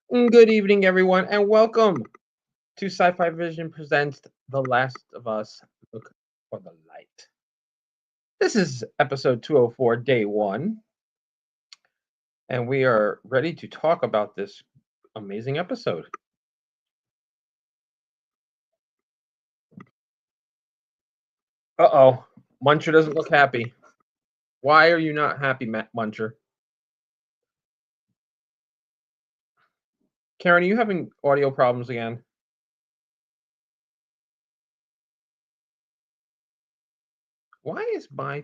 Good evening, everyone, and welcome to Sci-Fi Vision presents The Last of Us: Look for the Light. This is episode 204, day one, and we are ready to talk about this amazing episode. Uh-oh, Muncher doesn't look happy. Why are you not happy, Muncher? Karen, are you having audio problems again? Why is my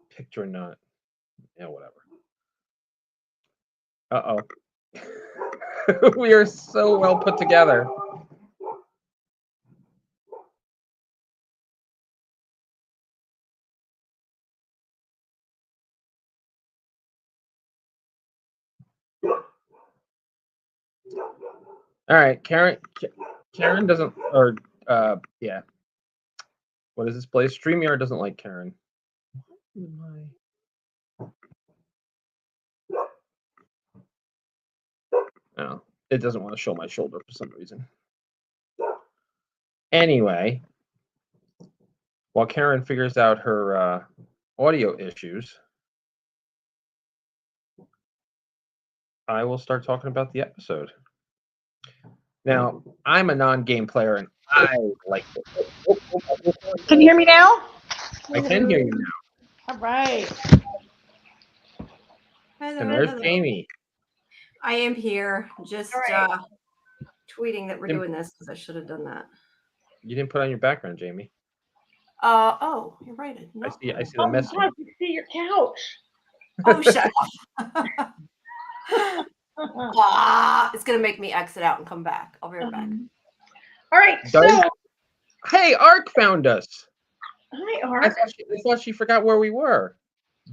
picture not? Yeah, whatever. Uh-oh. We are so well put together. All right, Karen doesn't, or yeah. What is this place? StreamYard doesn't like Karen. No, it doesn't want to show my shoulder for some reason. Anyway, while Karen figures out her audio issues, I will start talking about the episode. Now, I'm a non-game player, and I like it. Can you hear me now? I can hear you now. All right. And there's Jamie. I am here, just right. tweeting that we're doing this because I should have done that. You didn't put on your background, Jamie. Oh, you're right. I see the message. God, you see your couch. Oh, shut up. It's gonna make me exit out and come back. I'll be right back. All right. So, hey, Ark found us. Hi, Ark. I thought she forgot where we were.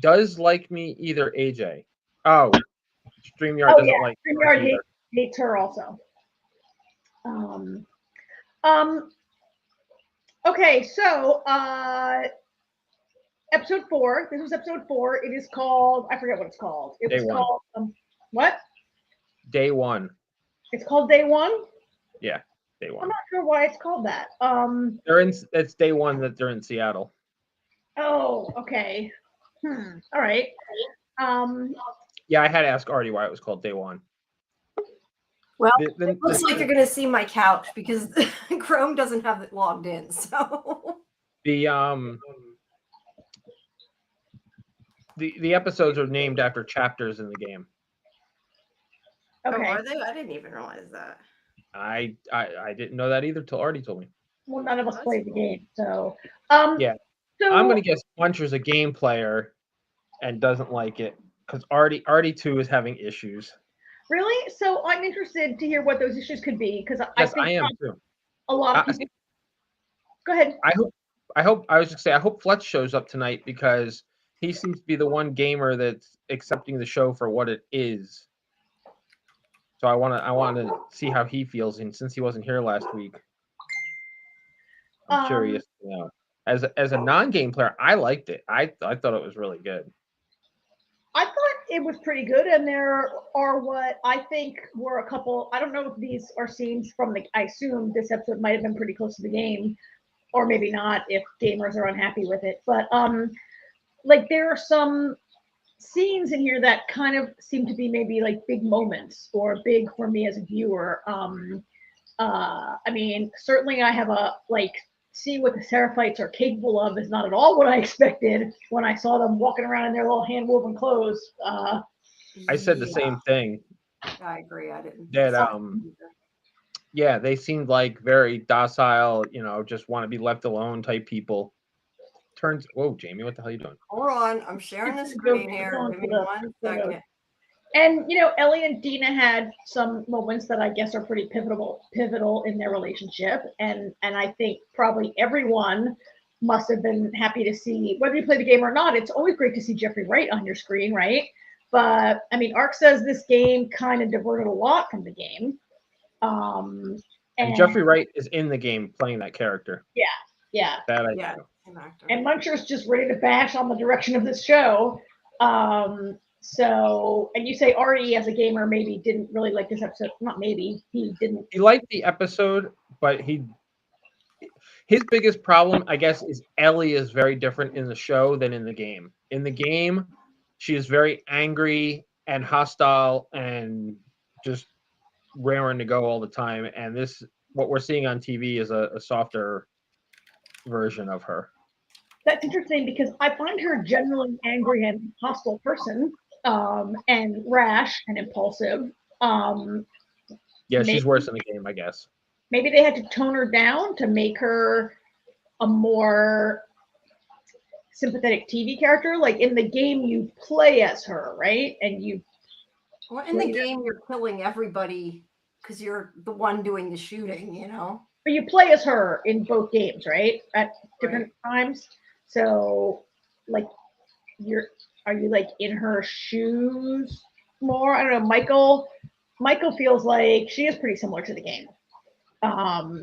Does like me either, AJ? Oh, StreamYard doesn't like StreamYard hates her also. Okay, so episode 4. This was episode 4. It is called. I forget what it's called. It was called what? Day 1. It's called Day 1. Yeah, Day 1. I'm not sure why it's called that. It's Day 1 that they're in Seattle. Oh, okay. All right. Yeah, I had to ask Artie why it was called Day 1. Well, it looks like you're going to see my couch because Chrome doesn't have it logged in. So the episodes are named after chapters in the game. Okay. Oh, are they? I didn't even realize that. I didn't know that either till Artie told me. Well, none of us played the game, so yeah. So I'm gonna guess Muncher's a game player and doesn't like it because Artie too is having issues. Really? So I'm interested to hear what those issues could be because I think I am too. A lot of people. Go ahead. I was just say I hope Fletch shows up tonight because he seems to be the one gamer that's accepting the show for what it is. So I want to see how he feels, and since he wasn't here last week, I'm curious. You know, as a non-game player, I liked it. I thought it was really good. I thought it was pretty good, and there are what I think were a couple. I don't know if these are scenes from the. I assume this episode might have been pretty close to the game, or maybe not if gamers are unhappy with it. But like there are some scenes in here that kind of seem to be maybe like big moments or big for me as a viewer. I mean, certainly I have a seeing what the Seraphites are capable of is not at all what I expected when I saw them walking around in their little hand-woven clothes. I said the same thing. I agree. I didn't. That yeah, they seemed like very docile, just want to be left alone type people. Whoa, Jamie, what the hell are you doing? Hold on, I'm sharing the screen here. Give me 1 second. And Ellie and Dina had some moments that I guess are pretty pivotal in their relationship, and I think probably everyone must have been happy to see, whether you play the game or not. It's always great to see Jeffrey Wright on your screen, right? But I mean, Ark says this game kind of diverted a lot from the game. And Jeffrey Wright is in the game playing that character. Yeah. That I know. And Muncher's just ready to bash on the direction of this show. So, and you say Artie as a gamer maybe didn't really like this episode. Not maybe, he didn't. He liked the episode, but his biggest problem, I guess, is Ellie is very different in the show than in the game. In the game, she is very angry and hostile and just raring to go all the time. And what we're seeing on TV is a softer version of her. That's interesting because I find her generally angry and hostile person, and rash and impulsive. She's worse in the game, I guess. Maybe they had to tone her down to make her a more sympathetic TV character. Like in the game, you play as her, right? And well, in the game, you're killing everybody because you're the one doing the shooting, But you play as her in both games, right? At different times. So, like, are you like in her shoes more? I don't know. Michael feels like she is pretty similar to the game. Now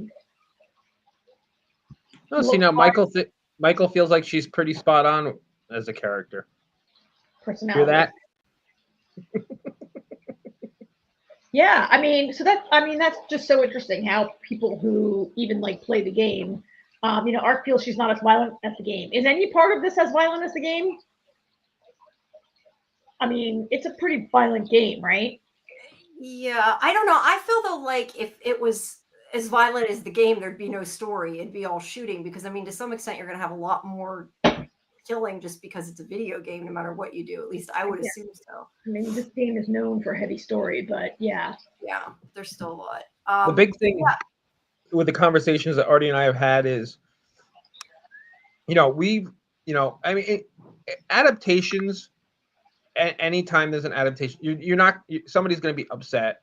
Michael feels like she's pretty spot on as a character. Personality. Hear that? Yeah, that's just so interesting how people who even like play the game, Art feels she's not as violent as the game. Is any part of this as violent as the game? I mean, it's a pretty violent game, right? Yeah, I don't know. I feel though like if it was as violent as the game, there'd be no story. It'd be all shooting because, I mean, to some extent, you're going to have a lot more killing just because it's a video game, no matter what you do. At least I would assume so. I mean, this game is known for heavy story, but yeah. Yeah, there's still a lot. The big thing with the conversations that Artie and I have had is, adaptations, anytime there's an adaptation, somebody's going to be upset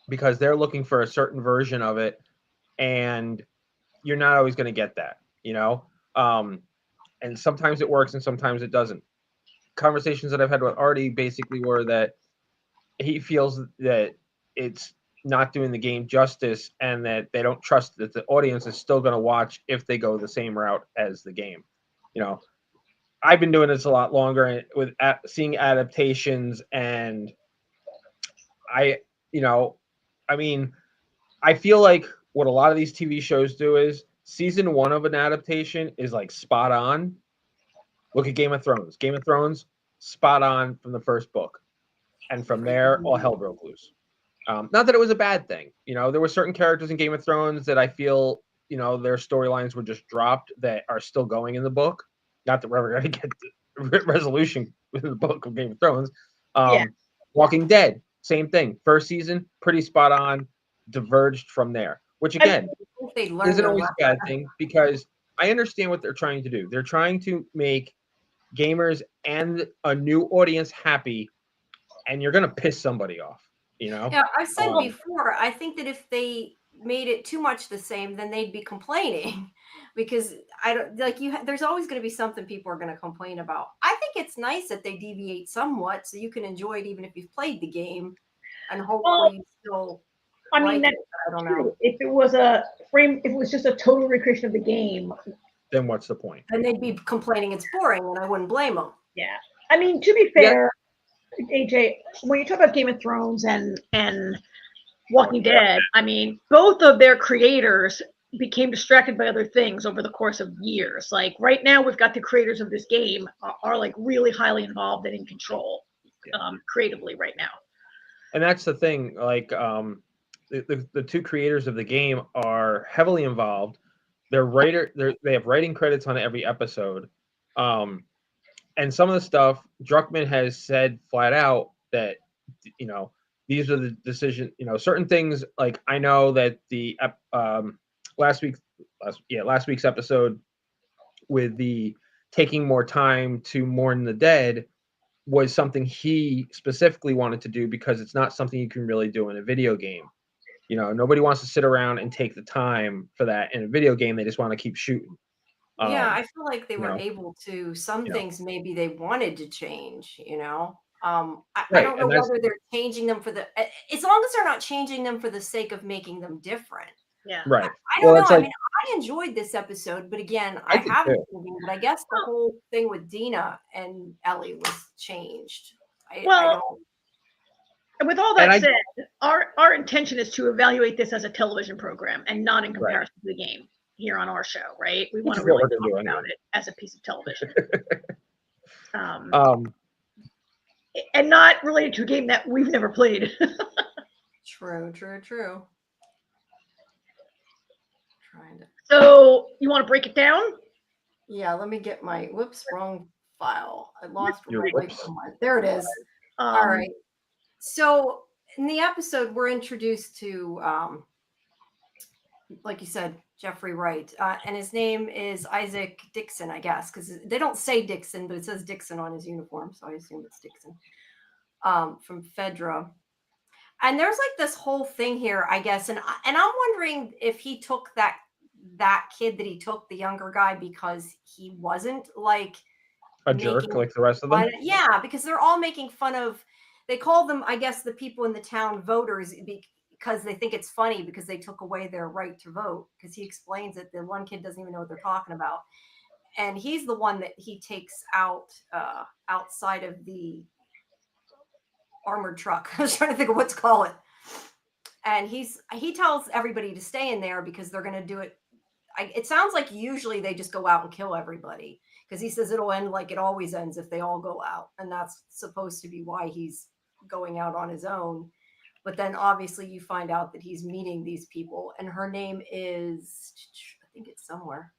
because they're looking for a certain version of it, and you're not always going to get that, and sometimes it works and sometimes it doesn't. Conversations that I've had with Artie basically were that he feels that it's not doing the game justice and that they don't trust that the audience is still going to watch if they go the same route as the game. I've been doing this a lot longer with seeing adaptations, and I feel like what a lot of these TV shows do is season 1 of an adaptation is like spot on. Look at Game of Thrones. Game of Thrones, spot on from the first book. And from there, all hell broke loose. Not that it was a bad thing. There were certain characters in Game of Thrones that I feel, their storylines were just dropped that are still going in the book. Not that we're ever going to get the resolution with the book of Game of Thrones. Walking Dead, same thing. First season, pretty spot on, diverged from there. Which, again, isn't always a bad thing because I understand what they're trying to do. They're trying to make gamers and a new audience happy, and you're going to piss somebody off, Yeah, I've said before, I think that if they made it too much the same, then they'd be complaining because there's always going to be something people are going to complain about. I think it's nice that they deviate somewhat so you can enjoy it even if you've played the game and hopefully you still that's true. If it was just a total recreation of the game, then what's the point? And they'd be complaining it's boring, and I wouldn't blame them. Yeah, I mean, to be fair, AJ, when you talk about Game of Thrones and Walking Dead, I mean, both of their creators became distracted by other things over the course of years. Like right now, we've got the creators of this game are like really highly involved and in control creatively right now. And that's the thing. Like the two creators of the game are heavily involved. They have writing credits on every episode. And some of the stuff Druckmann has said flat out that, these are the decisions, certain things. Like I know that the last week's episode with the taking more time to mourn the dead was something he specifically wanted to do because it's not something you can really do in a video game. Nobody wants to sit around and take the time for that in a video game. They just want to keep shooting. Yeah, I feel like they were able to. Some things maybe they wanted to change, I don't know whether they're changing them as long as they're not changing them for the sake of making them different. Yeah. Right. I don't know. I mean, I enjoyed this episode, but again, I haven't seen it, but I guess the whole thing with Dina and Ellie was changed. I Well, don't. and with all that said, our intention is to evaluate this as a television program and not in comparison to the game here on our show, right? We want to really talk about it as a piece of television. And not related to a game that we've never played. True. So you want to break it down? Yeah, let me get my, wrong file. I lost there it is. All right. So in the episode, we're introduced to, like you said, Jeffrey Wright, and his name is Isaac Dixon, I guess, because they don't say Dixon, but it says Dixon on his uniform, so I assume it's Dixon, from Fedra. And there's like this whole thing here, I guess, and I'm wondering if he took that kid that he took, the younger guy, because he wasn't like a jerk like the rest of them. Yeah, because they're all making fun of. They call them, I guess, the people in the town voters because they think it's funny because they took away their right to vote. Because he explains that the one kid doesn't even know what they're talking about, and he's the one that he takes out outside of the armored truck. I was trying to think of what to call it. And he tells everybody to stay in there because they're going to do it. It sounds like usually they just go out and kill everybody, because he says it'll end like it always ends if they all go out. And that's supposed to be why he's going out on his own. But then obviously you find out that he's meeting these people, and her name is, I think it's somewhere.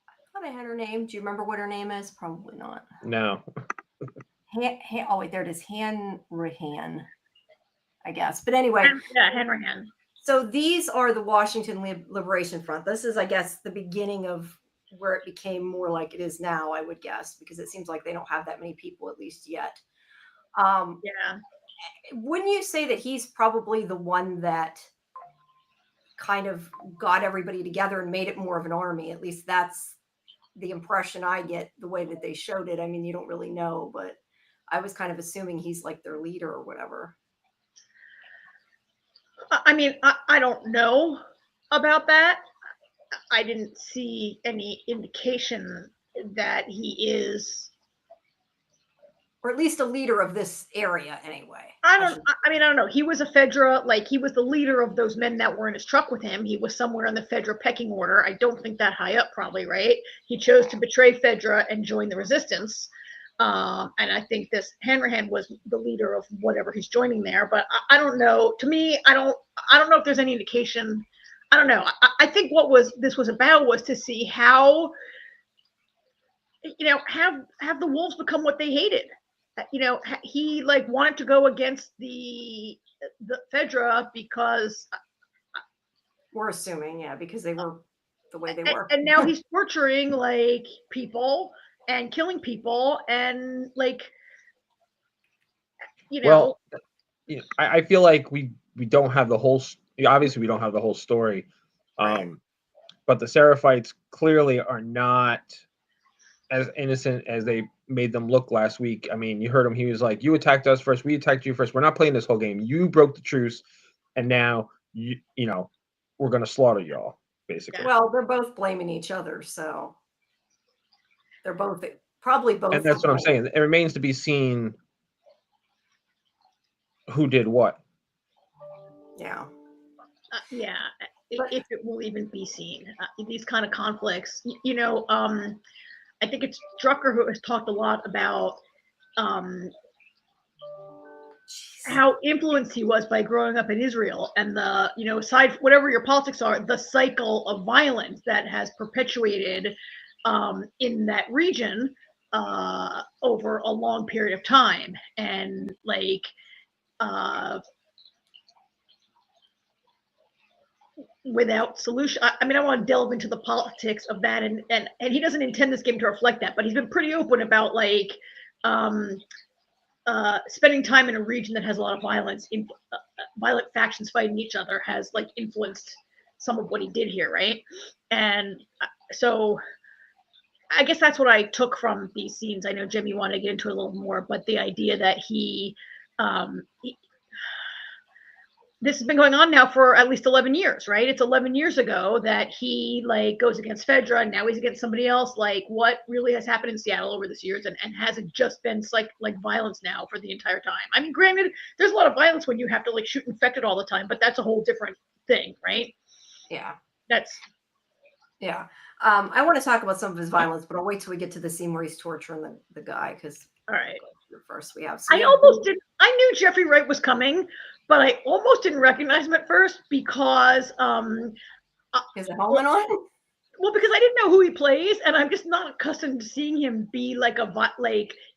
I thought I had her name. Do you remember what her name is? Probably not. No. Oh, wait, there it is. Hanrahan, I guess. But anyway. Yeah, Hanrahan. So these are the Washington Liberation Front. This is, I guess, the beginning of where it became more like it is now, I would guess, because it seems like they don't have that many people, at least yet. Yeah. Wouldn't you say that he's probably the one that kind of got everybody together and made it more of an army? At least that's the impression I get, the way that they showed it. I mean, you don't really know, but I was kind of assuming he's like their leader or whatever. I mean, I don't know about that. I didn't see any indication that he is, or at least a leader of this area anyway. I don't know. He was a Fedra, like he was the leader of those men that were in his truck with him. He was somewhere in the Fedra pecking order. I don't think that high up, probably, right? He chose to betray Fedra and join the resistance. And I think this Hanrahan was the leader of whatever he's joining there. But I don't know. To me, I don't know if there's any indication. I don't know. I think this was about was to see how, have the wolves become what they hated. He like wanted to go against the Fedra because we're assuming, yeah, because they were the way they were. And now he's torturing like people and killing people and like, Well, I feel like we don't have the whole. Obviously, we don't have the whole story, right. But the Seraphites clearly are not as innocent as they made them look last week. I mean, you heard him. He was like, "You attacked us first. We attacked you first. We're not playing this whole game. You broke the truce, and now we're gonna slaughter y'all." Basically. Well, they're both blaming each other, so they're probably both. And that's what I'm saying. It remains to be seen who did what. Yeah. If it will even be seen, these kind of conflicts, I think it's Drucker who has talked a lot about how influenced he was by growing up in Israel and the, aside whatever your politics are, the cycle of violence that has perpetuated in that region over a long period of time. And like, without solution. I mean, I want to delve into the politics of that, and he doesn't intend this game to reflect that, but he's been pretty open about like spending time in a region that has a lot of violence, violent factions fighting each other has like influenced some of what he did here, right? And so I guess that's what I took from these scenes. I know Jim, you want to get into it a little more, but the idea that he this has been going on now for at least 11 years, right? It's 11 years ago that he like goes against Fedra, and now he's against somebody else. Like, what really has happened in Seattle over this years, and has it just been like violence now for the entire time? I mean, granted, there's a lot of violence when you have to like shoot infected all the time, but that's a whole different thing, right? Yeah. Yeah. I want to talk about some of his violence, but I'll wait till we get to the scene where he's torturing the guy, because all right. First we have. I knew Jeffrey Wright was coming, but I almost didn't recognize him at first because Is a helmet on? Well, because I didn't know who he plays, and I'm just not accustomed to seeing him be like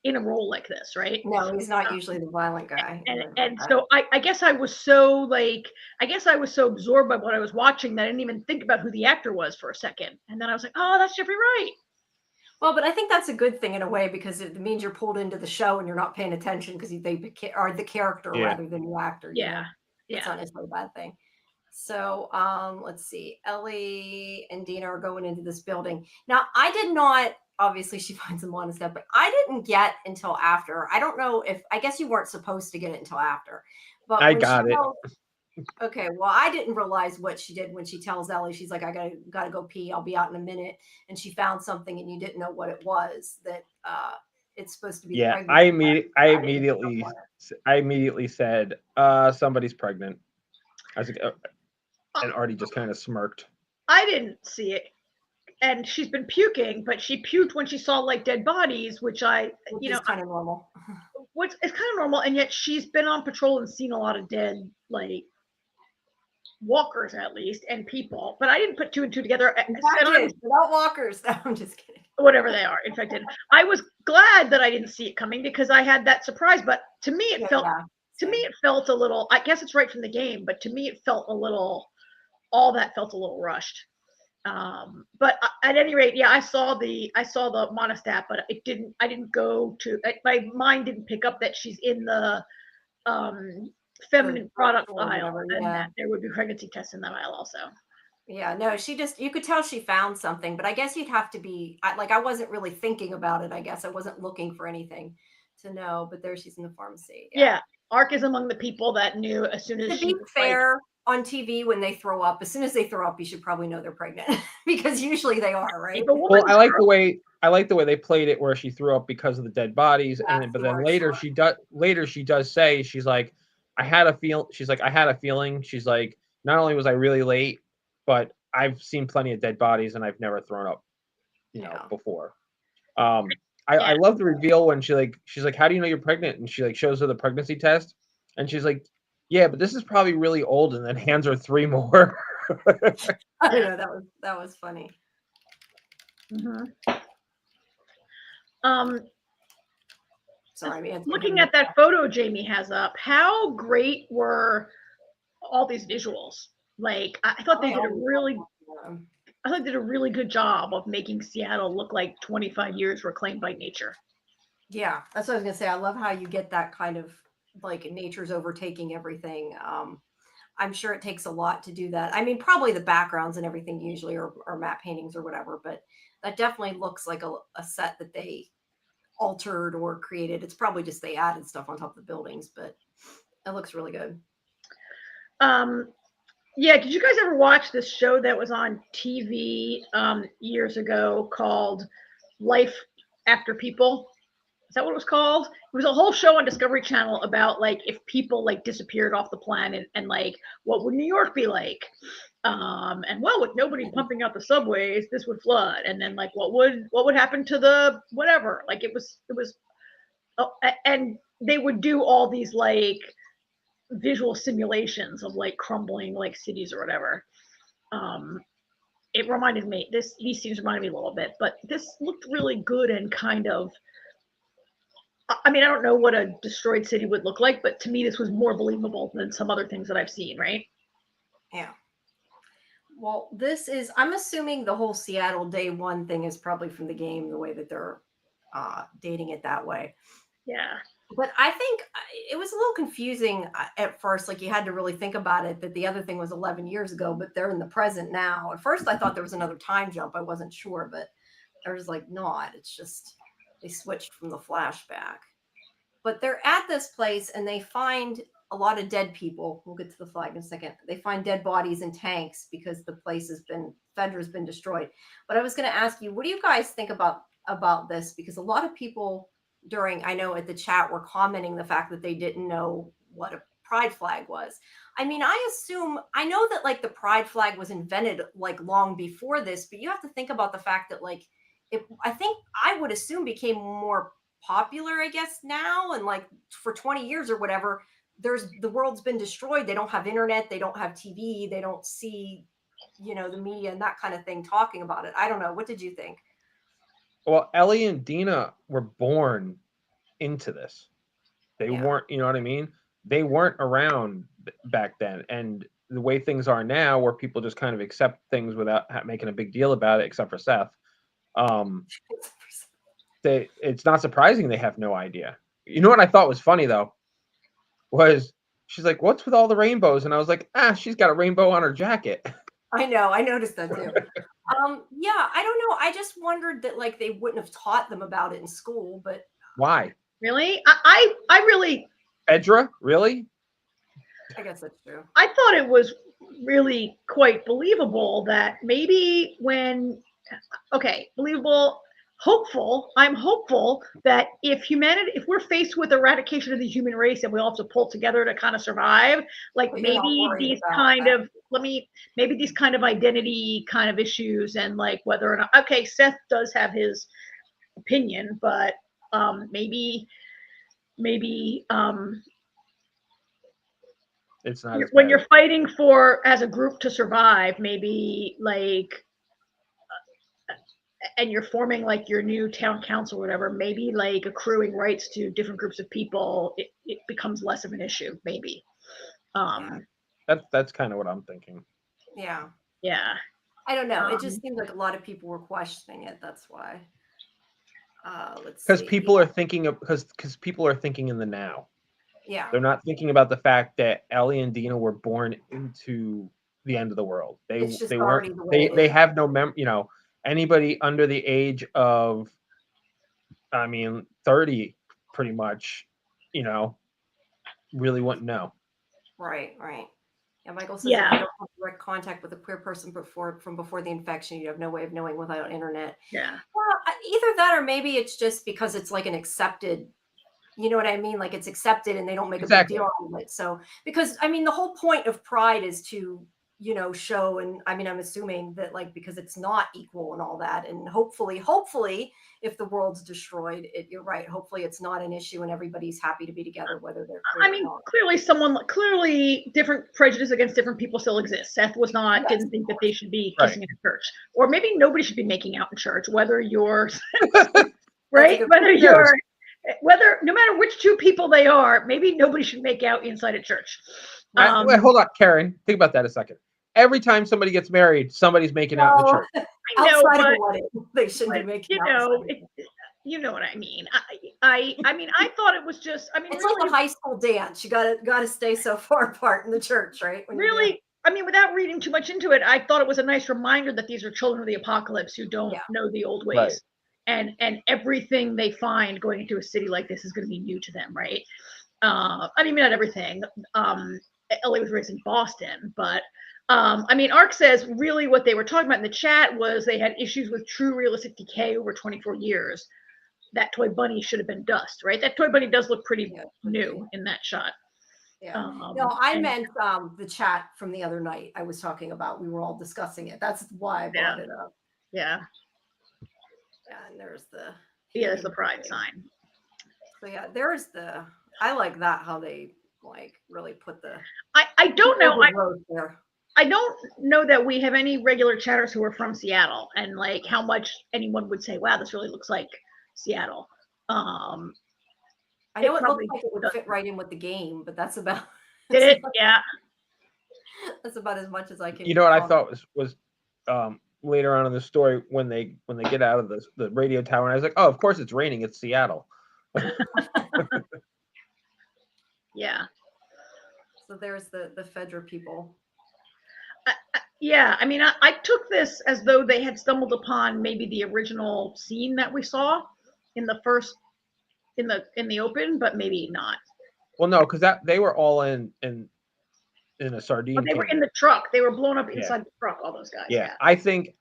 in a role like this, right? No, he's not usually the violent guy. And so I guess I was so absorbed by what I was watching that I didn't even think about who the actor was for a second, and then I was like, oh, that's Jeffrey Wright. Well, but I think that's a good thing in a way, because it means you're pulled into the show and you're not paying attention because they are the character rather than the actor. Yeah. It's not necessarily a bad thing. So let's see. Ellie and Dina are going into this building. Now, I did not, obviously she finds them on and stuff, but I didn't get until after. I don't know I guess you weren't supposed to get it until after. But I got it. Okay, well, I didn't realize what she did when she tells Ellie, she's like, I gotta go pee, I'll be out in a minute. And she found something and you didn't know what it was, that it's supposed to be. Yeah, I immediately said, somebody's pregnant. I was like, and Artie just kind of smirked. I didn't see it. And she's been puking, but she puked when she saw like dead bodies, which is kind of normal. It's kind of normal, and yet she's been on patrol and seen a lot of dead like walkers at least, and people. But I didn't put two and two together. Without walkers. No, I'm just kidding. Whatever they are, infected. I was glad that I didn't see it coming because I had that surprise. But to me, it felt a little. I guess it's right from the game, but to me, it felt a little. All that felt a little rushed. But at any rate, yeah, I saw the monostat, but I didn't go to. My mind didn't pick up that she's in the feminine product aisle, and that there would be pregnancy tests in that aisle also. Yeah, no, you could tell she found something, but I guess you'd have to be I wasn't really thinking about it. I guess I wasn't looking for anything to know, but there she's in the pharmacy. Yeah. Ark is among the people that knew as soon as she. To be fair, on TV, when they throw up, as soon as they throw up, you should probably know they're pregnant because usually they are, right? Well, I like the way they played it, where she threw up because of the dead bodies, but then later she does say, she's like, I had a feeling. She's like, not only was I really late, but I've seen plenty of dead bodies and I've never thrown up, before. I love the reveal when she's like, how do you know you're pregnant? And she like shows her the pregnancy test, and she's like, yeah, but this is probably really old, and then hands her 3 more. I know, that was funny. Mm-hmm. Sorry, man. Looking at that photo Jamie has up, how great were all these visuals? Like, I thought they did a really good job of making Seattle look like 25 years reclaimed by nature. Yeah, that's what I was gonna say. I love how you get that kind of like nature's overtaking everything. I'm sure it takes a lot to do that. I mean, probably the backgrounds and everything usually are matte paintings or whatever, but that definitely looks like a set that they altered or created. It's probably just they added stuff on top of the buildings, but it looks really good. Yeah, did you guys ever watch this show that was on TV years ago called Life After People? Is that what it was called? It was a whole show on Discovery Channel about like if people like disappeared off the planet and like what would New York be like? And well, with nobody pumping out the subways, this would flood. And then like what would happen to the whatever? Like it was and they would do all these like visual simulations of like crumbling like cities or whatever. It reminded me, these scenes reminded me a little bit, but this looked really good and kind of, I mean, I don't know what a destroyed city would look like, but to me, this was more believable than some other things that I've seen, right? Yeah. Well, I'm assuming the whole Seattle Day 1 thing is probably from the game, the way that they're dating it that way. Yeah. But I think it was a little confusing at first. Like you had to really think about it, that the other thing was 11 years ago, but they're in the present now. At first I thought there was another time jump. I wasn't sure, but there's like not. It's just they switched from the flashback. But they're at this place and they find a lot of dead people. We'll get to the flag in a second. They find dead bodies in tanks because the place has been, Fedra's been destroyed. But I was going to ask you, what do you guys think about this? Because a lot of people during, I know at the chat, were commenting the fact that they didn't know what a pride flag was. I mean, I know that like the pride flag was invented like long before this, but you have to think about the fact that like I would assume became more popular, I guess, now, and like for 20 years or whatever, the world's been destroyed. They don't have internet, they don't have TV, they don't see, the media and that kind of thing talking about it. I don't know. What did you think? Well, Ellie and Dina were born into this. They weren't, you know what I mean? They weren't around back then. And the way things are now, where people just kind of accept things without making a big deal about it, except for Seth, it's not surprising they have no idea. You know what I thought was funny, though, was she's like, what's with all the rainbows? And I was like, she's got a rainbow on her jacket. I know. I noticed that, too. Yeah, I don't know. I just wondered that, like, they wouldn't have taught them about it in school, but... Why? Really? I really... Edra? Really? I guess that's true. I thought it was really quite believable that maybe believable, hopeful. I'm hopeful that if we're faced with eradication of the human race and we all have to pull together to kind of survive, like maybe these kind of identity kind of issues, and like whether or not, okay, Seth does have his opinion, but maybe it's not when you're fighting for as a group to survive, maybe like and you're forming like your new town council or whatever, maybe like accruing rights to different groups of people, it becomes less of an issue, maybe. That's kind of what I'm thinking. Yeah I don't know. It just seems like a lot of people were questioning it. That's why. Let's see. Because people are thinking in the now. Yeah. They're not thinking about the fact that Ellie and Dina were born into the end of the world. They weren't. They have no anybody under the age of, 30, pretty much, really wouldn't know. Right. Yeah, Michael says if you don't have direct contact with a queer person from before the infection, you have no way of knowing without internet. Yeah. Well, either that or maybe it's just because it's like an accepted, you know what I mean? Like it's accepted and they don't make a big deal out of it. So, because the whole point of pride is to, show, and I'm assuming that like, because it's not equal and all that. And hopefully if the world's destroyed, you're right. Hopefully it's not an issue and everybody's happy to be together, whether they're clearly different prejudice against different people still exists. Seth didn't think that they should be kissing in a church, or maybe nobody should be making out in church, whether you're right, no matter which two people they are, maybe nobody should make out inside a church. Wait, hold on, Karen. Think about that a second. Every time somebody gets married, somebody's making out in the church. I know, but they shouldn't be making out. You know what I mean. I thought it was just. It's really, like a high school dance. You gotta stay so far apart in the church, right? Without reading too much into it, I thought it was a nice reminder that these are children of the apocalypse who don't know the old ways. Right. And everything they find going into a city like this is going to be new to them, right? Not everything. Ellie was raised in Boston, but Ark says really what they were talking about in the chat was they had issues with true realistic decay over 24 years. That toy bunny should have been dust, right? That toy bunny does look pretty new in that shot. Yeah. No, I meant the chat from the other night I was talking about. We were all discussing it. That's why I brought it up. Yeah. And there's there's the pride sign. So there's I like that, how they like really put the I don't know. I don't know that we have any regular chatters who are from Seattle, and like how much anyone would say, wow, this really looks like Seattle. I know it looks like it would fit right in with the game, but that's about that's about as much as I can. You know what I thought was later on in the story when they get out of the radio tower, and I was like, oh, of course it's raining. It's Seattle. Yeah. So there's the Fedra people. I took this as though they had stumbled upon maybe the original scene that we saw in the first in the open, but maybe not. Well, no, because they were all in a sardine But they were can. in the truck. They were blown up inside the truck, all those guys. Yeah. I think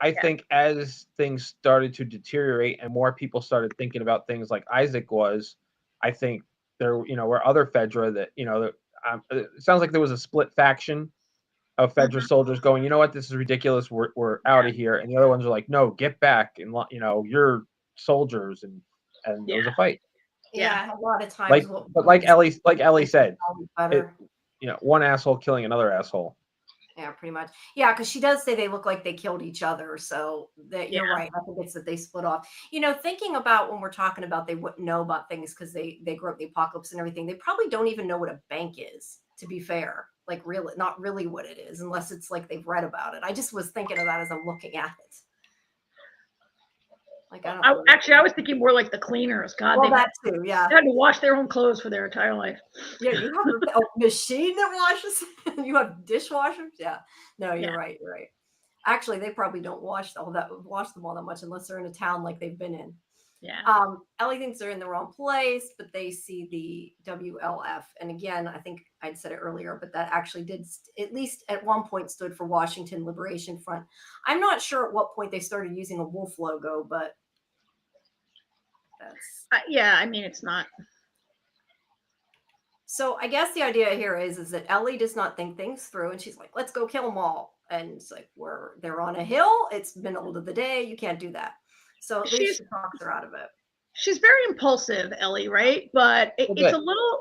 as things started to deteriorate and more people started thinking about things like Isaac was, I think there were other Fedra that it sounds like there was a split faction of Fedra soldiers going, you know what, this is ridiculous, we're out of here, and the other ones are like, no, get back, and you're soldiers, and there was a fight. Yeah, a lot of times. But like Ellie said, one asshole killing another asshole. Yeah, pretty much. Yeah, because she does say they look like they killed each other. So that you're right. I think it's that they split off. Thinking about when we're talking about they wouldn't know about things because they grew up the apocalypse and everything. They probably don't even know what a bank is, to be fair. Like really, not really what it is, unless it's like they've read about it. I just was thinking of that as I'm looking at it. Like I was thinking more like the cleaners. God, well, that too. Yeah, they had to wash their own clothes for their entire life. Yeah, you have a machine that washes. You have dishwashers. Yeah, no, you're right. You're right. Actually, they probably don't wash them all that much unless they're in a town like they've been in. Yeah. Ellie thinks they're in the wrong place, but they see the WLF, and again, I think I'd said it earlier, but that actually did at least at one point stood for Washington Liberation Front. I'm not sure at what point they started using a wolf logo, but that's I mean, it's not. So I guess the idea here is that Ellie does not think things through, and she's like, "Let's go kill them all." And it's like, they're on a hill. It's middle of the day. You can't do that. So at least she talks her out of it. She's very impulsive, Ellie, right? But it's a little.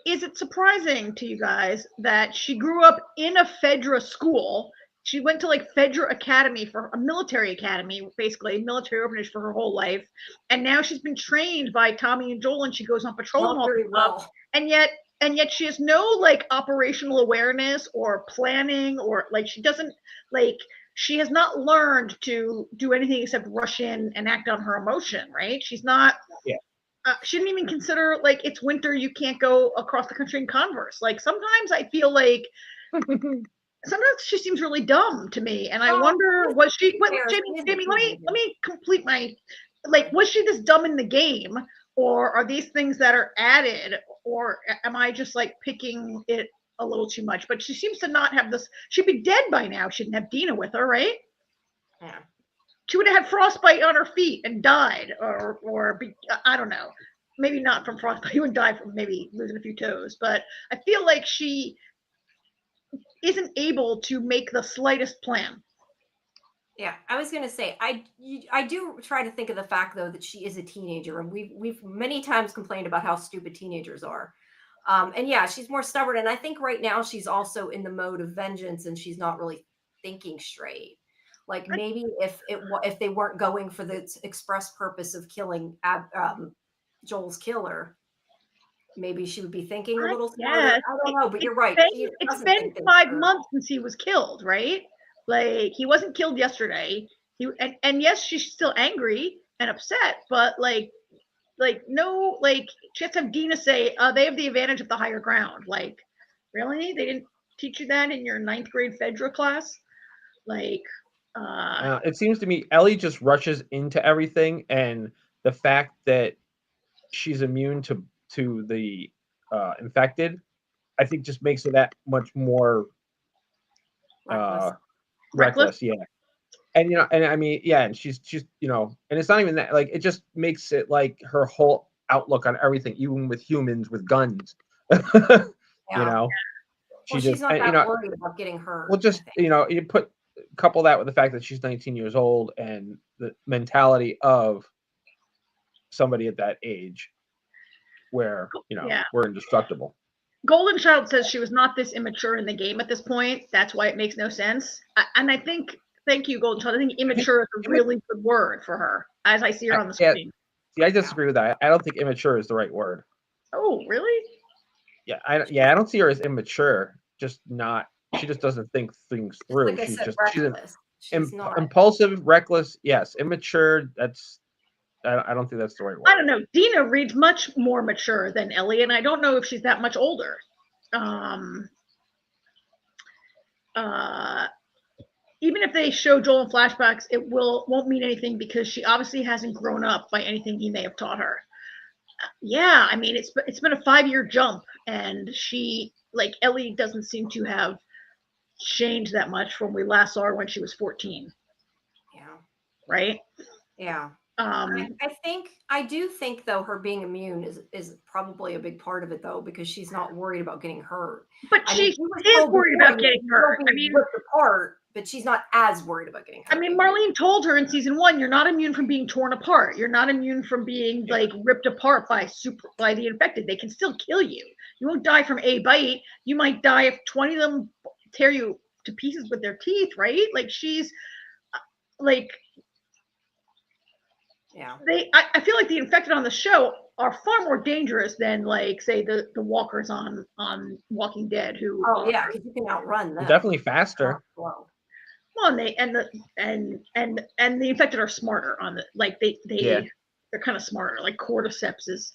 Is it surprising to you guys that she grew up in a Fedra school? She went to like Fedra Academy for a military academy, basically military orphanage for her whole life, and now she's been trained by Tommy and Joel, and she goes on patrol and all that stuff. And yet she has no like operational awareness or planning, or like she doesn't like. She has not learned to do anything except rush in and act on her emotion, right? She's not. Yeah. She didn't even consider like it's winter, you can't go across the country in Converse. Like sometimes I feel like sometimes she seems really dumb to me, and I wonder, was she? Jamie, let me complete my. Like, was she this dumb in the game, or are these things that are added, or am I just like picking it a little too much? But she seems to not have this. She'd be dead by now. She didn't have Dina with her, right? Yeah. She would have had frostbite on her feet and died, or I don't know. Maybe not from frostbite. You would die from maybe losing a few toes. But I feel like she isn't able to make the slightest plan. Yeah, I was going to say, I do try to think of the fact, though, that she is a teenager, and we've many times complained about how stupid teenagers are. And yeah, she's more stubborn, and I think right now she's also in the mode of vengeance, and she's not really thinking straight. Like maybe if they weren't going for the express purpose of killing Joel's killer, maybe she would be thinking a little smarter. I don't know, but you're right. It's been 5 months since he was killed, right? Like he wasn't killed yesterday. And yes, she's still angry and upset, but like no, like she has to have Dina say, they have the advantage of the higher ground. Like, really? They didn't teach you that in your 9th grade Fedra class? Like, it seems to me Ellie just rushes into everything, and the fact that she's immune to the infected, I think just makes her that much more reckless. Yeah. And and I mean, yeah, and she's and it's not even that, like, it just makes it like her whole outlook on everything, even with humans with guns. She's not that worried about getting hurt. Well, just you couple that with the fact that she's 19 years old and the mentality of somebody at that age where we're indestructible. Golden Child says she was not this immature in the game at this point. That's why it makes no sense. And I think, thank you, Golden Child. I think immature is a really good word for her, as I see her on the screen. See, I disagree with that. I don't think immature is the right word. Oh, really? Yeah, I don't see her as immature. Just not. She just doesn't think things through. Like she's impulsive, reckless. Yes, immature. I don't think that's the right word. I don't know. Dina reads much more mature than Ellie, and I don't know if she's that much older. Even if they show Joel in flashbacks, it won't mean anything because she obviously hasn't grown up by anything he may have taught her. Yeah, I mean, it's been a 5-year jump, and Ellie doesn't seem to have changed that much from we last saw her when she was 14. Yeah. Right? Yeah. Um, I do think though her being immune is probably a big part of it though, because she's not worried about getting hurt. but I she mean, she was is told worried before about getting hurt. I mean, ripped apart, but she's not as worried about getting hurt. I mean, Marlene told her in season 1, you're not immune from being torn apart. You're not immune from being like ripped apart by the infected. They can still kill you. You won't die from a bite. You might die if 20 of them tear you to pieces with their teeth, right? Like she's like, yeah. I feel like the infected on the show are far more dangerous than like say the walkers on Walking Dead who because you can outrun them. Definitely faster. Well, and the infected are smarter on the they're kind of smarter. Like cordyceps is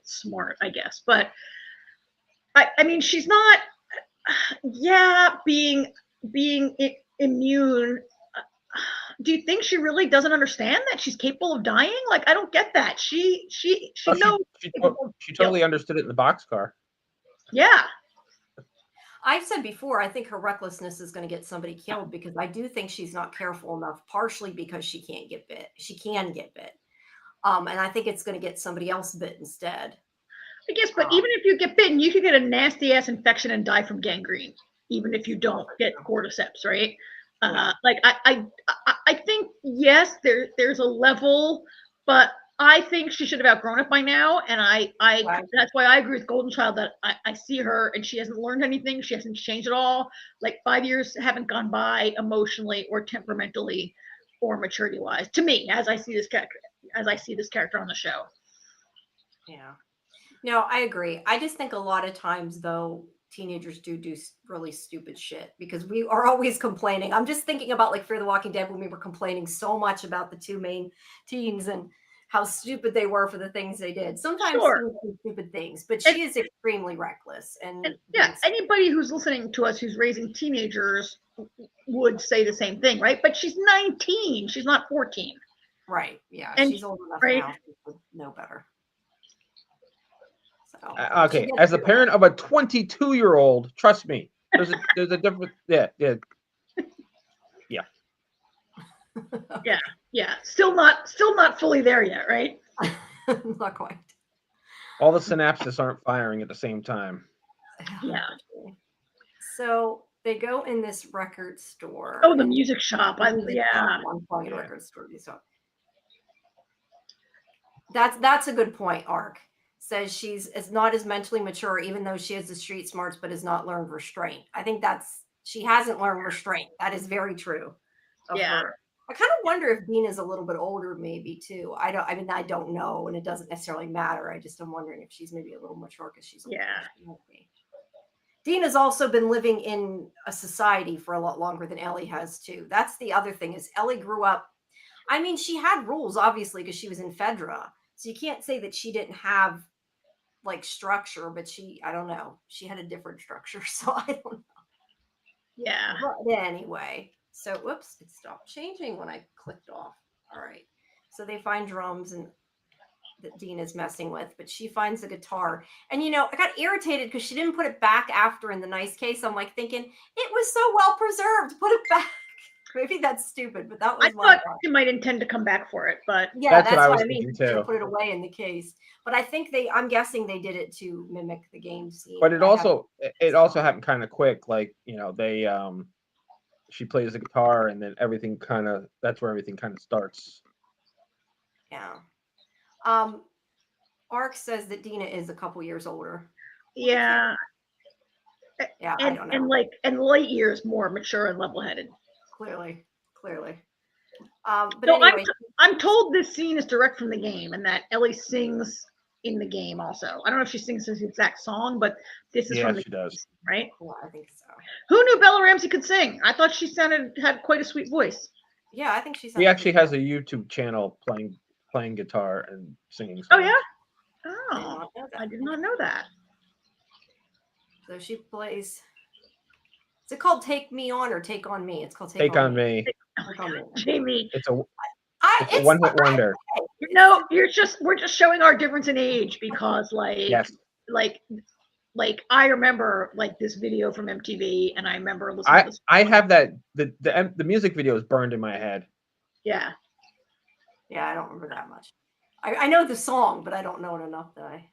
smart, I guess. But I mean, she's not. Being immune. Do you think she really doesn't understand that she's capable of dying? Like, I don't get that. She knows. She totally understood it in the boxcar. Yeah. I've said before, I think her recklessness is going to get somebody killed because I do think she's not careful enough, partially because she can't get bit. She can get bit. And I think it's going to get somebody else bit instead. I guess, but even if you get bitten, you could get a nasty ass infection and die from gangrene, even if you don't get cordyceps, right? Like I think yes, there's a level, but I think she should have outgrown it by now. And that's why I agree with Golden Child that I see her and she hasn't learned anything. She hasn't changed at all. Like 5 years haven't gone by emotionally or temperamentally or maturity wise to me as I see this character on the show. Yeah. No, I agree. I just think a lot of times though, teenagers do really stupid shit because we are always complaining. I'm just thinking about like Fear the Walking Dead when we were complaining so much about the two main teens and how stupid they were for the things they did. Sometimes stupid things, but she is extremely reckless. And anybody who's listening to us who's raising teenagers would say the same thing, right? But she's 19. She's not 14. Right. Yeah. And she's old enough now to know better. Okay, as a parent of a 22-year-old, trust me, there's a difference. Yeah. Still not fully there yet, right? Not quite. All the synapses aren't firing at the same time. Yeah. So they go in this record store. Oh, the music shop. Record store. That's a good point. Arc says she's not as mentally mature, even though she has the street smarts, but has not learned restraint. I think she hasn't learned restraint. That is very true. Her. I kind of wonder if Dean is a little bit older, maybe too. I don't know, and it doesn't necessarily matter. I'm wondering if she's maybe a little mature because she's older. Yeah. Dean has also been living in a society for a lot longer than Ellie has too. That's the other thing is Ellie grew up. I mean, she had rules obviously because she was in Fedra, so you can't say that she didn't have like structure, but I don't know. She had a different structure, so I don't know. Yeah. But anyway. So, whoops, it stopped changing when I clicked off. All right. So they find drums and that Dean is messing with, but she finds the guitar. And, I got irritated because she didn't put it back after in the nice case. I'm like thinking, it was so well preserved. Put it back. Maybe that's stupid, but that was I thought she might intend to come back for it, but yeah, that's what I mean. Too. Put it away in the case. But I think I'm guessing they did it to mimic the game scene. But it also happened kind of quick. Like, they she plays the guitar and then that's where everything kind of starts. Yeah. Ark says that Dina is a couple years older. Yeah. Yeah, I don't know. And light years more mature and level-headed. Clearly. But so anyway, I'm told this scene is direct from the game and that Ellie sings in the game also. I don't know if she sings this exact song, but this is from the she does. Right? Well, I think so. Who knew Bella Ramsey could sing? I thought she had quite a sweet voice. Yeah, I think she actually has a YouTube channel playing guitar and singing songs. Oh yeah? Oh, I did not know that. So she plays. Is it called Take Me On or Take On Me? It's called Take On Me. Jamie. I It's a one-hit wonder. we're just showing our difference in age because Yes. like I remember like this video from MTV, and I remember listening to this. I have that the music video is burned in my head. Yeah. Yeah, I don't remember that much. I know the song, but I don't know it enough that I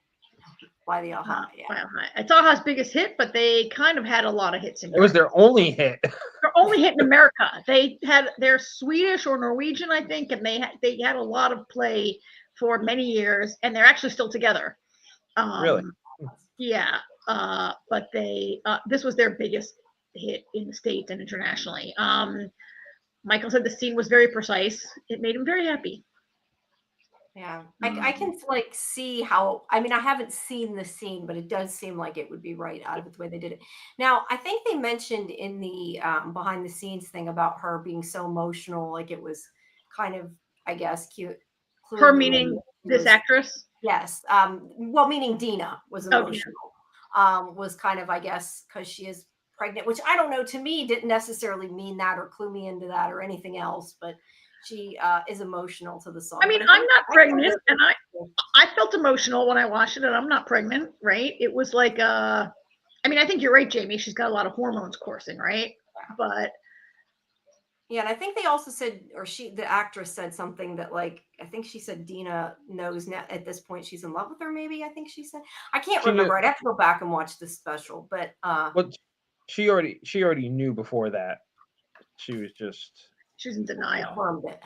Fly the Aha. Yeah. Fly High. It's Aha's biggest hit, but they kind of had a lot of hits in Europe. It was their only hit. Their only hit in America. They're Swedish or Norwegian, I think, and they had a lot of play for many years, and they're actually still together. Really? Yeah. But this was their biggest hit in the States and internationally. Michael said the scene was very precise. It made him very happy. Yeah, I can like see how. I mean, I haven't seen the scene, but it does seem like it would be right out of it the way they did it. Now, I think they mentioned in the behind the scenes thing about her being so emotional, like it was kind of, I guess, cute. Her meaning this actress? Yes. Well, meaning Dina was emotional. Was kind of, I guess, because she is pregnant, which I don't know. To me, didn't necessarily mean that or clue me into that or anything else, but. She is emotional to the song. I mean, I'm not pregnant, and I felt emotional when I watched it, and I'm not pregnant, right? It was like, I mean, I think you're right, Jamie. She's got a lot of hormones coursing, right? Yeah. But yeah, and I think they also said, or the actress said something that, like, I think she said Dina knows now at this point she's in love with her. Maybe I think she said. I can't remember. I'd have to go back and watch this special, but well, she already knew before that. She was in denial. Confirmed it.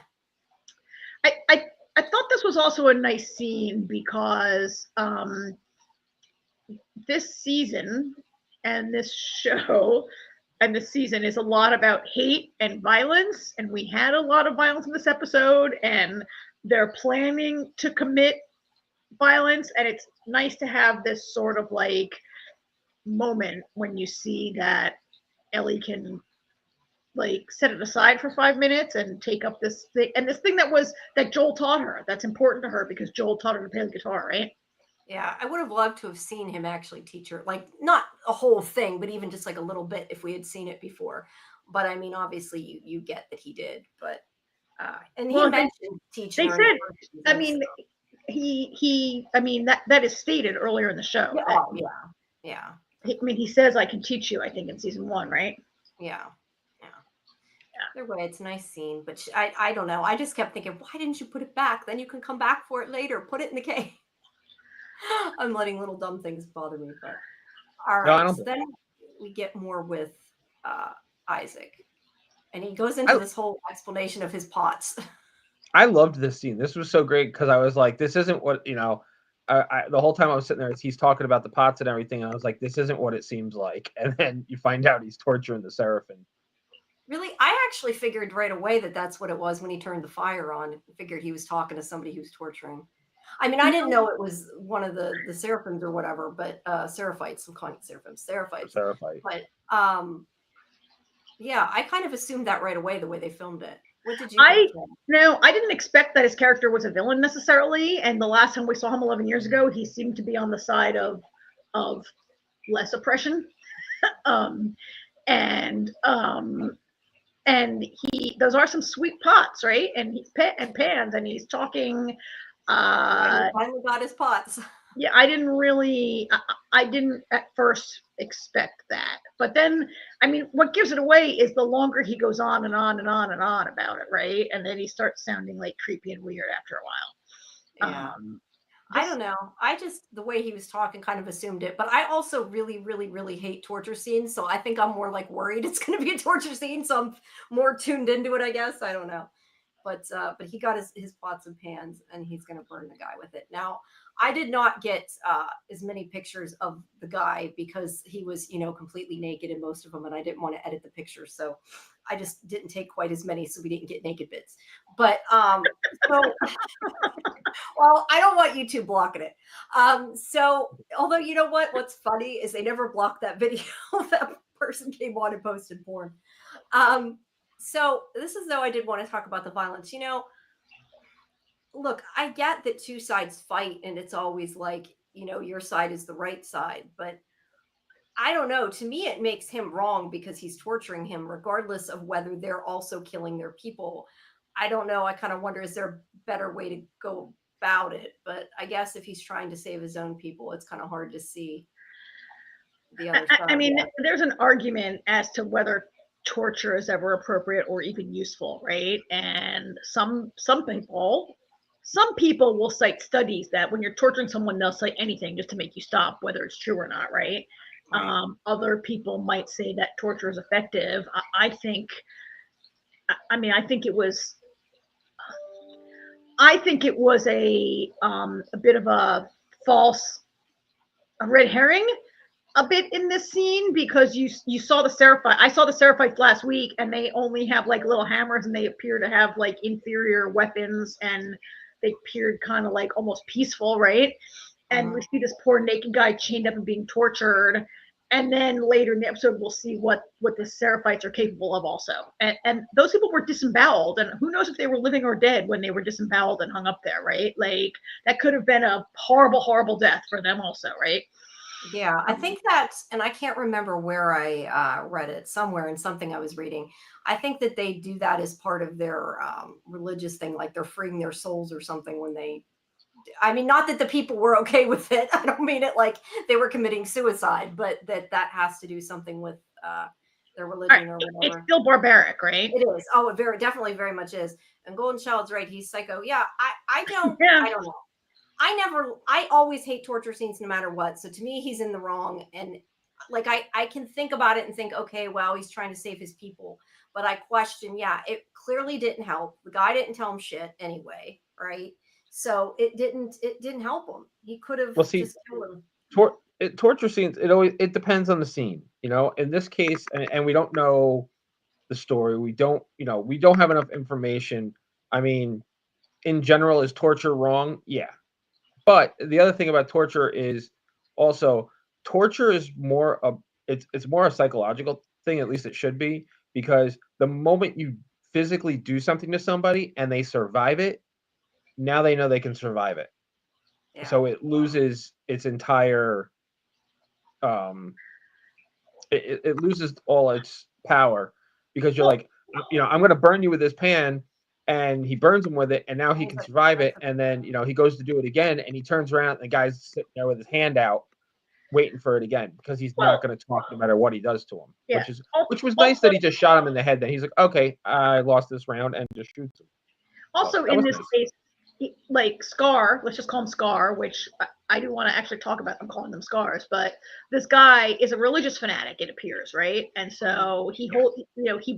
I thought this was also a nice scene because this season and this show and this season is a lot about hate and violence, and we had a lot of violence in this episode, and they're planning to commit violence, and it's nice to have this sort of like moment when you see that Ellie can like set it aside for 5 minutes and take up this thing, and this thing that Joel taught her, that's important to her because Joel taught her to play the guitar, right? Yeah, I would have loved to have seen him actually teach her, like not a whole thing, but even just like a little bit if we had seen it before. But I mean, obviously you get that he did, but and he mentioned teaching. They said, I mean, I mean that is stated earlier in the show. Yeah. I mean, he says, "I can teach you." I think in season 1, right? Yeah. Either way, it's a nice scene, but I don't know. I just kept thinking, why didn't you put it back? Then you can come back for it later. Put it in the cave. I'm letting little dumb things bother me, but all right. No, so then we get more with Isaac, and he goes into this whole explanation of his pots. I loved this scene. This was so great because I was like, this isn't what, you know, the whole time I was sitting there, he's talking about the pots and everything, and I was like, this isn't what it seems like. And then you find out he's torturing the Seraphim. Really? I actually figured right away that that's what it was when he turned the fire on. I figured he was talking to somebody who was torturing. I mean, I didn't know it was one of the Seraphims or whatever, but Seraphites. I'm calling it Seraphims. Seraphites. Seraphite. But yeah, I kind of assumed that right away the way they filmed it. What did you think? No, I didn't expect that his character was a villain necessarily. And the last time we saw him 11 years ago, he seemed to be on the side of less oppression. And those are some sweet pots, right? And he's pans, and he's talking. He finally got his pots. Yeah, I didn't at first expect that, but then, I mean, what gives it away is the longer he goes on and on and on and on about it, right? And then he starts sounding like creepy and weird after a while. Yeah. I don't know. I just, the way he was talking, kind of assumed it. But I also really, really, really hate torture scenes. So I think I'm more like worried it's going to be a torture scene. So I'm more tuned into it, I guess. I don't know. But he got his pots and pans, and he's going to burn the guy with it. Now, I did not get as many pictures of the guy because he was, you know, completely naked in most of them, and I didn't want to edit the pictures. So I just didn't take quite as many, so we didn't get naked bits. But so well, I don't want YouTube blocking it. So although, you know what's funny is they never blocked that video. That person came on and posted porn. So this is though I did want to talk about the violence. You know, look, I get that two sides fight, and it's always like, you know, your side is the right side, but I don't know. To me, it makes him wrong because he's torturing him, regardless of whether they're also killing their people. I don't know. I kind of wonder, is there a better way to go about it? But I guess if he's trying to save his own people, it's kind of hard to see the other side. I mean, there's an argument as to whether torture is ever appropriate or even useful, right? And some people will cite studies that when you're torturing someone, they'll cite anything just to make you stop, whether it's true or not, right? Right. Other people might say that torture is effective. I think it was a bit of a red herring a bit in this scene, because you saw the Seraphites. I saw the Seraphites last week, and they only have like little hammers, and they appear to have like inferior weapons, and they appeared kind of like almost peaceful, right? And we see this poor naked guy chained up and being tortured. And then later in the episode, we'll see what the Seraphites are capable of also. And those people were disemboweled, and who knows if they were living or dead when they were disemboweled and hung up there, right? Like, that could have been a horrible, horrible death for them also, right? Yeah, I think that's, and I can't remember where I read it, somewhere in something I was reading. I think that they do that as part of their religious thing, like they're freeing their souls or something when they, I mean, not that the people were okay with it. I don't mean it like they were committing suicide, but that has to do something with their religion or whatever. It's still barbaric, right? It is. Oh, it definitely very much is. And Golden Child's right. He's psycho. Yeah, I don't know. I always hate torture scenes no matter what. So to me, he's in the wrong. And like, I can think about it and think, okay, well, he's trying to save his people. But I question, yeah, it clearly didn't help. The guy didn't tell him shit anyway, right? So it didn't help him. He could have just killed him. Torture scenes, it depends on the scene. In this case, and we don't know the story. We don't have enough information. I mean, in general, is torture wrong? Yeah. But the other thing about torture is also torture is more it's more a psychological thing, at least it should be, because the moment you physically do something to somebody and they survive it, now they know they can survive it. Yeah. So it loses its entire it loses all its power, because you're like, I'm going to burn you with this pan. And he burns him with it, and now he can survive it. And then, he goes to do it again, and he turns around, and the guy's sitting there with his hand out, waiting for it again, because he's not going to talk no matter what he does to him. Yeah. Which was nice that he just shot him in the head. Then he's like, okay, I lost this round, and just shoots him. Also, in this case, like Scar, let's just call him Scar, which I do want to actually talk about. I'm calling them Scars, but this guy is a religious fanatic, it appears, right? And so he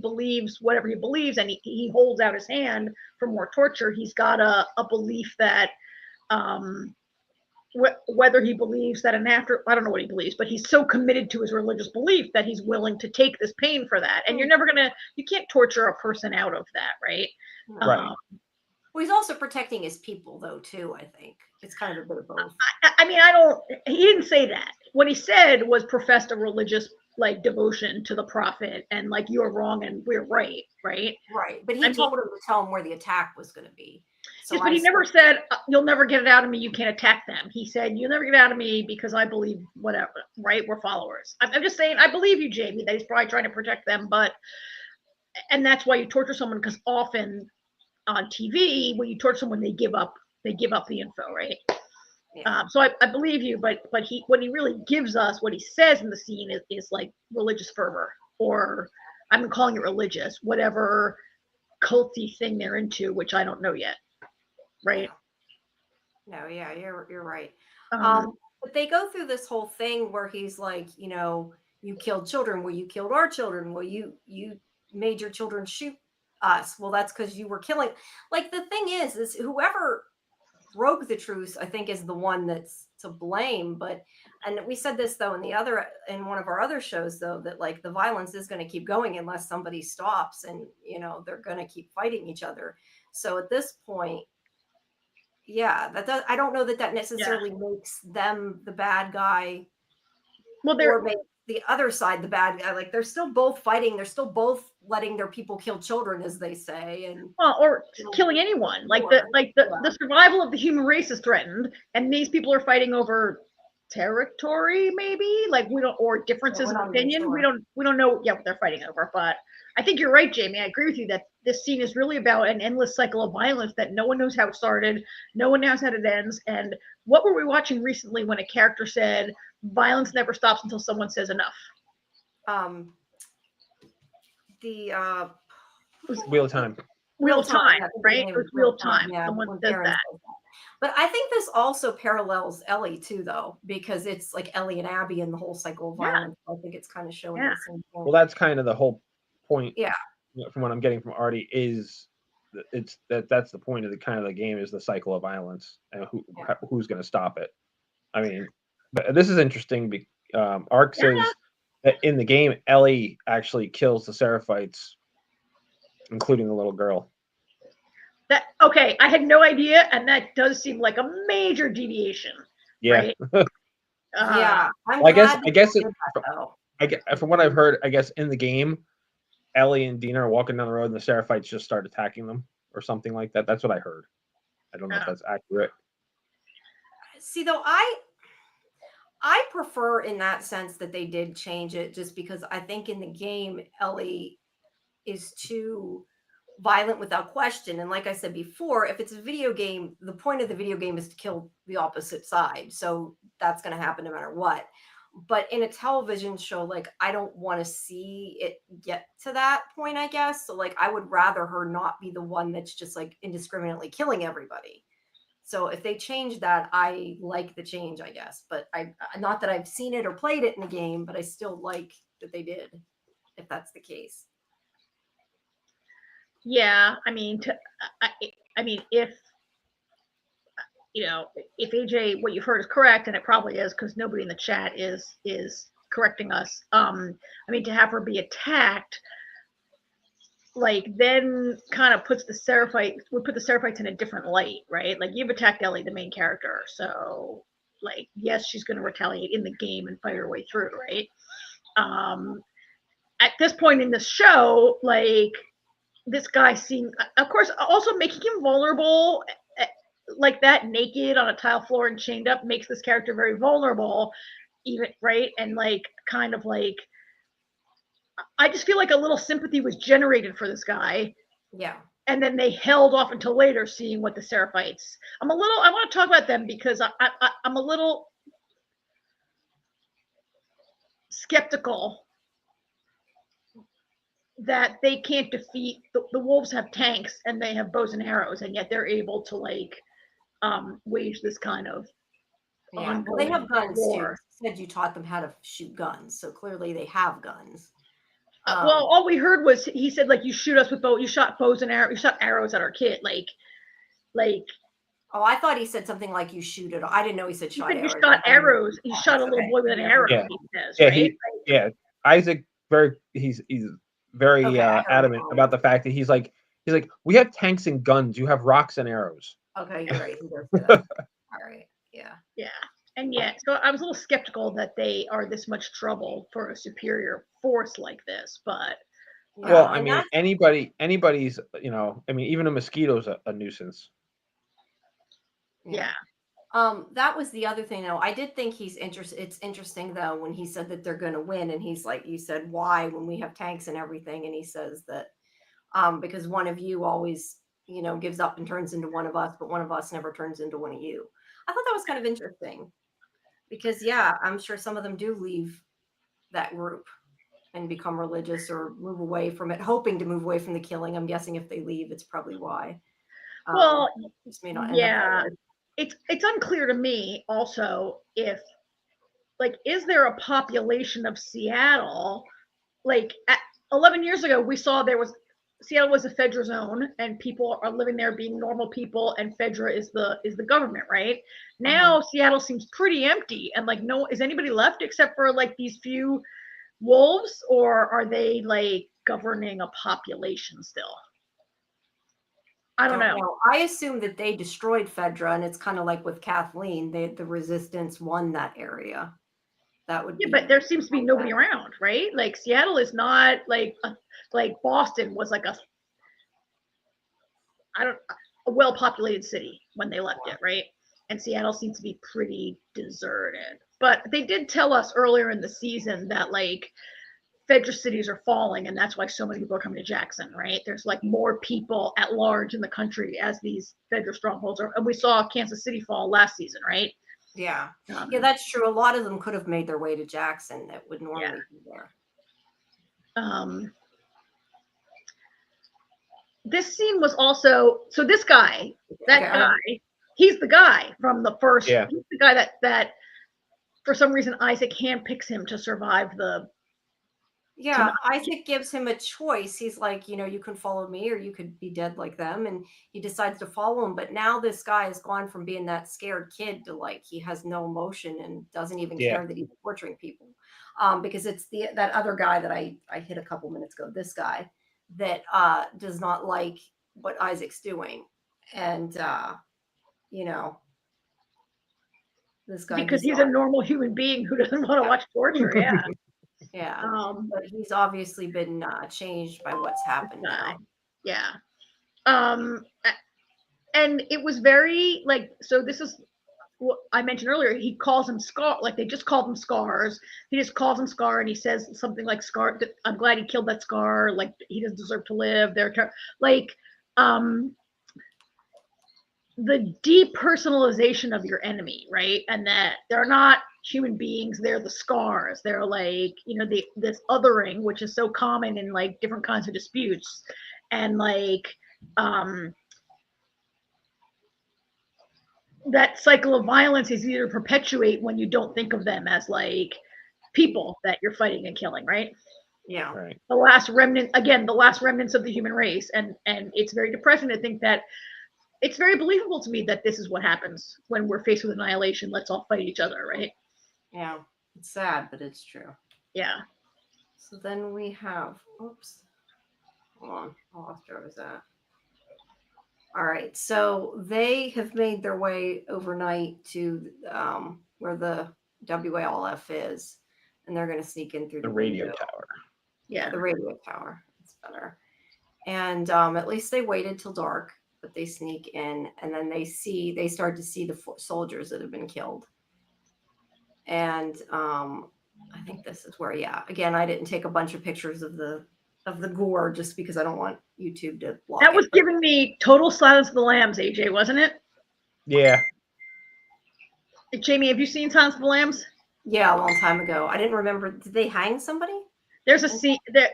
believes whatever he believes, and he holds out his hand for more torture. He's got a belief that whether he believes that I don't know what he believes, but he's so committed to his religious belief that he's willing to take this pain for that. And you can't torture a person out of that, right? Right. Well, he's also protecting his people, though, too, I think. It's kind of a bit of both. I mean, he didn't say that. What he said was professed a religious, like, devotion to the prophet, and, like, you're wrong and we're right, right? Right. But he told him to tell him where the attack was going to be. So yes, but he never said, you'll never get it out of me, you can't attack them. He said, you'll never get it out of me because I believe whatever, right? We're followers. I'm just saying, I believe you, Jamie, that he's probably trying to protect them, and that's why you torture someone, because often on TV, when you torture someone, they give up the info, right? Yeah. So I believe you, but what he really gives us, what he says in the scene is like religious fervor, or I'm calling it religious, whatever culty thing they're into, which I don't know yet, right? No, yeah, you're right. But they go through this whole thing where he's like, you killed children. Well, you killed our children. Well, you made your children shoot us. Well, that's because you were killing. Like, the thing is whoever broke the truce, I think, is the one that's to blame. And we said this though in one of our other shows, though, that like the violence is going to keep going unless somebody stops, and they're going to keep fighting each other. So at this point, yeah, I don't know that necessarily makes them the bad guy. Well, the other side the bad guy. Like, they're still both fighting, they're still both letting their people kill children, as they say, and or killing anyone. The survival of the human race is threatened, and these people are fighting over territory, maybe, like we don't, or differences of opinion. Sure. We don't know yet what they're fighting over. But I think you're right, Jamie. I agree with you that this scene is really about an endless cycle of violence that no one knows how it started, no one knows how it ends. And what were we watching recently when a character said, "Violence never stops until someone says enough"? Wheel of Time. Wheel of Time, right? It was Wheel of Time. Yeah, someone said that. But I think this also parallels Ellie too, though, because it's like Ellie and Abby and the whole cycle of violence. I think it's kind of showing the same thing. Well, that's kind of the whole point. Yeah. From what I'm getting from Artie is that's the point of the game is the cycle of violence and who's going to stop it. I mean, but this is interesting. Ark says that in the game, Ellie actually kills the Seraphites, including the little girl. Okay, I had no idea, and that does seem like a major deviation. Yeah. Right? Yeah. I guess from what I've heard, I guess in the game, Ellie and Dina are walking down the road, and the Seraphites just start attacking them, or something like that. That's what I heard. I don't know if that's accurate. See, though, I prefer in that sense that they did change it, just because I think in the game, Ellie is too violent without question. And like I said before, if it's a video game, the point of the video game is to kill the opposite side. So that's going to happen no matter what. But in a television show, like, I don't want to see it get to that point, I guess. So, like, I would rather her not be the one that's just, like, indiscriminately killing everybody. So if they change that, I like the change, I guess. But not that I've seen it or played it in the game, but I still like that they did, if that's the case. Yeah, I mean, if if AJ, what you've heard is correct, and it probably is because nobody in the chat is correcting us. I mean, to have her be attacked, like, then kind of puts the Seraphites in a different light, right? Like, you've attacked Ellie, the main character, so, like, yes, she's going to retaliate in the game and fight her way through, right? At this point in the show, like, this guy seemed, of course, also making him vulnerable like that, naked on a tile floor and chained up, makes this character very vulnerable, even, right? And like, kind of like, I just feel like a little sympathy was generated for this guy. Yeah. And then they held off until later, seeing what the Seraphites. I want to talk about them because I'm a little skeptical that they can't defeat the wolves. Have tanks and they have bows and arrows, and yet they're able to, like, wage this kind of well, they have guns war. Too. You said you taught them how to shoot guns, so clearly they have guns. Well, all we heard was he said, like, you shoot us with you shot bows and arrows, you shot arrows at our kid, like. Oh, I thought he said something like you shoot it. I didn't know he said shot arrows. You shot arrows. He shot a little boy with an arrow. Yeah. He says, right? Isaac he's very adamant about the fact that he's like, we have tanks and guns. You have rocks and arrows. Okay, you're right. All right. Yeah. Yeah. And yet, so I was a little skeptical that they are this much trouble for a superior force like this, but. Well, I mean, anybody's, even a mosquito's a nuisance. Yeah. That was the other thing, though. I did think he's interested. It's interesting, though, when he said that they're going to win, and he's like, you said, why, when we have tanks and everything? And he says that because one of you always, gives up and turns into one of us, but one of us never turns into one of you. I thought that was kind of interesting because, yeah, I'm sure some of them do leave that group and become religious or move away from it, hoping to move away from the killing. I'm guessing if they leave, it's probably why. Well, this may not end up that way. It's unclear to me also if, like, is there a population of Seattle? Like, 11 years ago, we saw Seattle was a Fedra zone, and people are living there being normal people, and Fedra is the government, right? Now Seattle seems pretty empty, and like, is anybody left except for like these few wolves, or are they like governing a population still? I don't know. I assume that they destroyed Fedra, and it's kind of like with Kathleen, the resistance won that area. That would but there seems to be nobody around, right? Like, Seattle is not like Boston was like a well-populated city when they left it, right? And Seattle seems to be pretty deserted. But they did tell us earlier in the season that like Fedra cities are falling, and that's why so many people are coming to Jackson, right? There's like more people at large in the country as these Fedra strongholds are. And we saw Kansas City fall last season, right? Yeah. Yeah, that's true. A lot of them could have made their way to Jackson that would normally be there. This scene was also, so this guy, guy, he's the guy from the first, he's the guy that for some reason Isaac handpicks him to survive the. Yeah, Isaac gives him a choice. He's like, you know, you can follow me or you could be dead like them. And he decides to follow him. But now this guy has gone from being that scared kid to like he has no emotion and doesn't even care that he's torturing people. Because it's that other guy that I hit a couple minutes ago, this guy that does not like what Isaac's doing. And you know, this guy, because he's a normal human being who doesn't want to watch torture. Yeah. Yeah, but he's obviously been changed by what's happened now. Yeah. And it was very like, so this is what I mentioned earlier. He calls him Scar, like they just called him Scars. He just calls him Scar, and he says something like, "Scar, I'm glad he killed that Scar. Like he doesn't deserve to live." They're like, the depersonalization of your enemy, right? And that they're not human beings, they're the Scars. They're like, you know, this othering, which is so common in like different kinds of disputes. And like that cycle of violence is either perpetuate when you don't think of them as like people that you're fighting and killing, right? Yeah. Right. The last remnant, again, the last remnants of the human race. And it's very depressing to think that. It's very believable to me that this is what happens when we're faced with annihilation. Let's all fight each other, right? Yeah, it's sad, but it's true. Yeah. So then we have, oops, hold on, I lost where I was at. All right, so they have made their way overnight to where the WALF is, and they're going to sneak in through the radio tower. Yeah, the radio tower. It's better. And at least they waited till dark. But they sneak in, and then they start to see the soldiers that have been killed. And I think this is where, again, I didn't take a bunch of pictures of the gore just because I don't want YouTube to block that was giving me total Silence of the Lambs, AJ, wasn't it? Yeah. Jamie, have you seen Silence of the Lambs? Yeah, a long time ago. I didn't remember. Did they hang somebody? There's a scene that,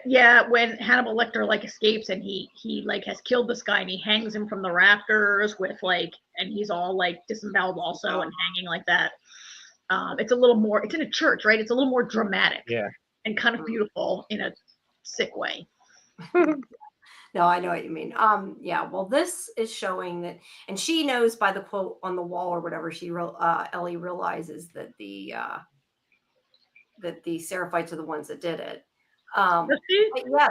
when Hannibal Lecter like escapes and he like has killed this guy and he hangs him from the rafters with like, and he's all like disemboweled also and hanging like that. It's a little more. It's in a church, right? It's a little more dramatic. Yeah. And kind of beautiful in a sick way. No, I know what you mean. Yeah. Well, this is showing that, and she knows by the quote on the wall or whatever. Ellie realizes that the Seraphites are the ones that did it. Yeah,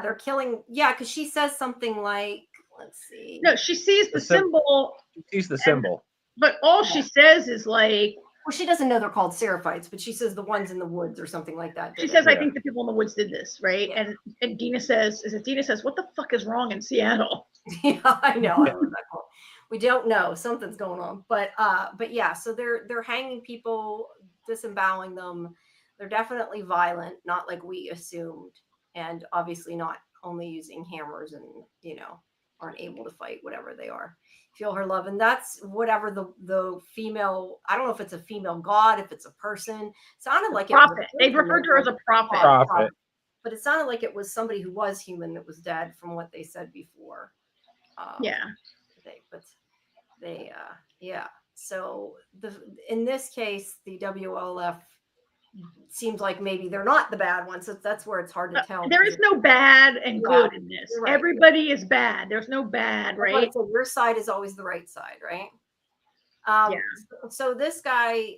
they're killing. Yeah, because she says something like, let's see. No, she sees the symbol. She sees the symbol. But all she says is like. Well, she doesn't know they're called Seraphites, but she says the ones in the woods or something like that. She says, I think the people in the woods did this, right? Yeah. And Dina says, what the fuck is wrong in Seattle? Yeah, I know. We don't know. Something's going on. But yeah, so they're hanging people, disemboweling them. They're definitely violent, not like we assumed. And obviously not only using hammers and, aren't able to fight, whatever they are. Feel her love. And that's whatever the female, I don't know if it's a female god, if it's a person. Sounded like prophet. They referred to her as a prophet. But it sounded like it was somebody who was human that was dead from what they said before. So in this case, the WLF seems like maybe they're not the bad ones. So that's where it's hard to tell. There is no bad and good in this. Right. Everybody is bad. There's no bad, right? So your side is always the right side, right? So this guy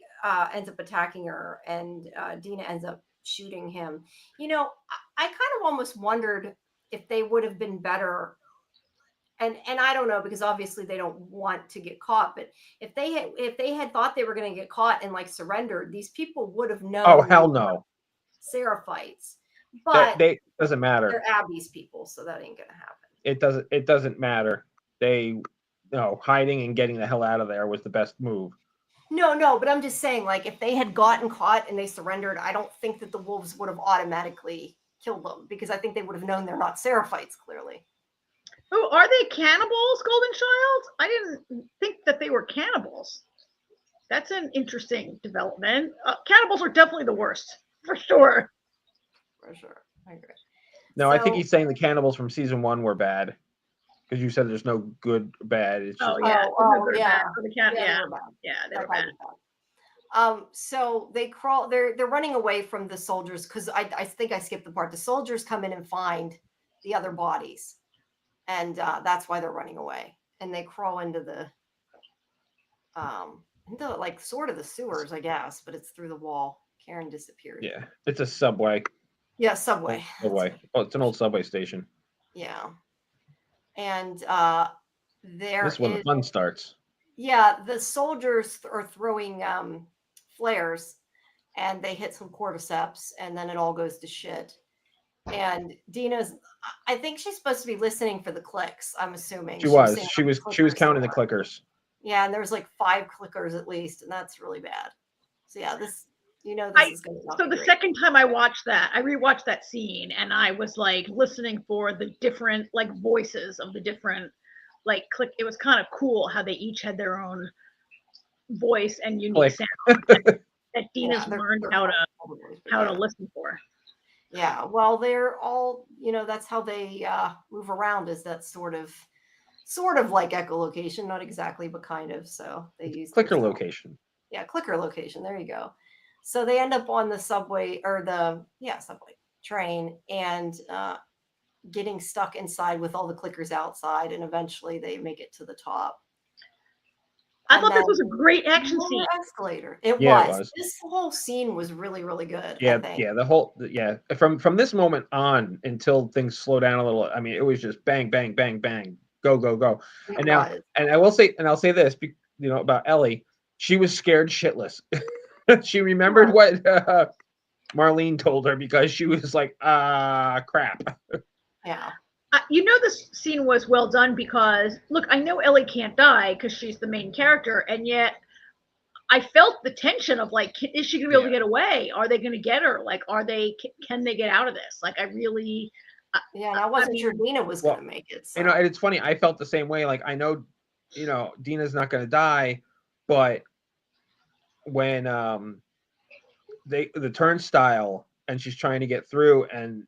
ends up attacking her, and Dina ends up shooting him. I kind of almost wondered if they would have been better. And I don't know, because obviously they don't want to get caught. But if they had thought they were going to get caught and like surrendered, these people would have known. Oh, hell no. Seraphites, but they doesn't matter. They're Abby's people, so that ain't going to It happen. doesn't matter. Hiding and getting the hell out of there was the best move. No, but I'm just saying, like, if they had gotten caught and they surrendered, I don't think that the wolves would have automatically killed them, because I think they would have known they're not Seraphites, clearly. Oh, are they cannibals, Golden Child? I didn't think that they were cannibals. That's an interesting development. Cannibals are definitely the worst, for sure. For sure. I agree. No, I think he's saying the cannibals from season 1 were bad. Because you said there's no good or bad. It's just yeah. Yeah, they were bad. So they crawl. They're running away from the soldiers, because I think I skipped the part. The soldiers come in and find the other bodies, and that's why they're running away. And they crawl into the like sort of the sewers, I guess, but it's through the wall. Karen disappeared. Yeah, it's a subway. Yeah, subway. Subway. Oh, it's an old subway station. Yeah. And this is when the fun starts. Yeah, the soldiers are throwing flares, and they hit some cordyceps, and then it all goes to shit. And I think she's supposed to be listening for the clicks, I'm assuming. She was counting the clickers. Yeah, and there's like 5 clickers at least, and that's really bad. So yeah, this is going to. So the second time I watched that, I rewatched that scene, and I was like listening for the different like voices of the different like click. It was kind of cool how they each had their own voice and unique sound that Dina's learned how to listen for. Yeah, well, they're all, that's how they move around, is that sort of like echolocation, not exactly, but kind of. So they use clicker location. Yeah, clicker location. There you go. So they end up on the subway, or subway train, and getting stuck inside with all the clickers outside, and eventually they make it to the top. I thought this was a great action scene. Escalator. It was. This whole scene was really, really good. Yeah, I think. Yeah, From this moment on until things slow down a little, I mean, it was just bang, bang, bang, bang, go, go, go. And I'll say this, about Ellie. She was scared shitless. She remembered what Marlene told her, because she was like, crap. Yeah. This scene was well done because, look, I know Ellie can't die because she's the main character, and yet I felt the tension of like, is she gonna be able to get away? Are they gonna get her? Like, can they get out of this? Like, I really. And I wasn't sure Dina was gonna make it. So. And it's funny. I felt the same way. Like, I know, Dina's not gonna die, but when the turnstile and she's trying to get through, and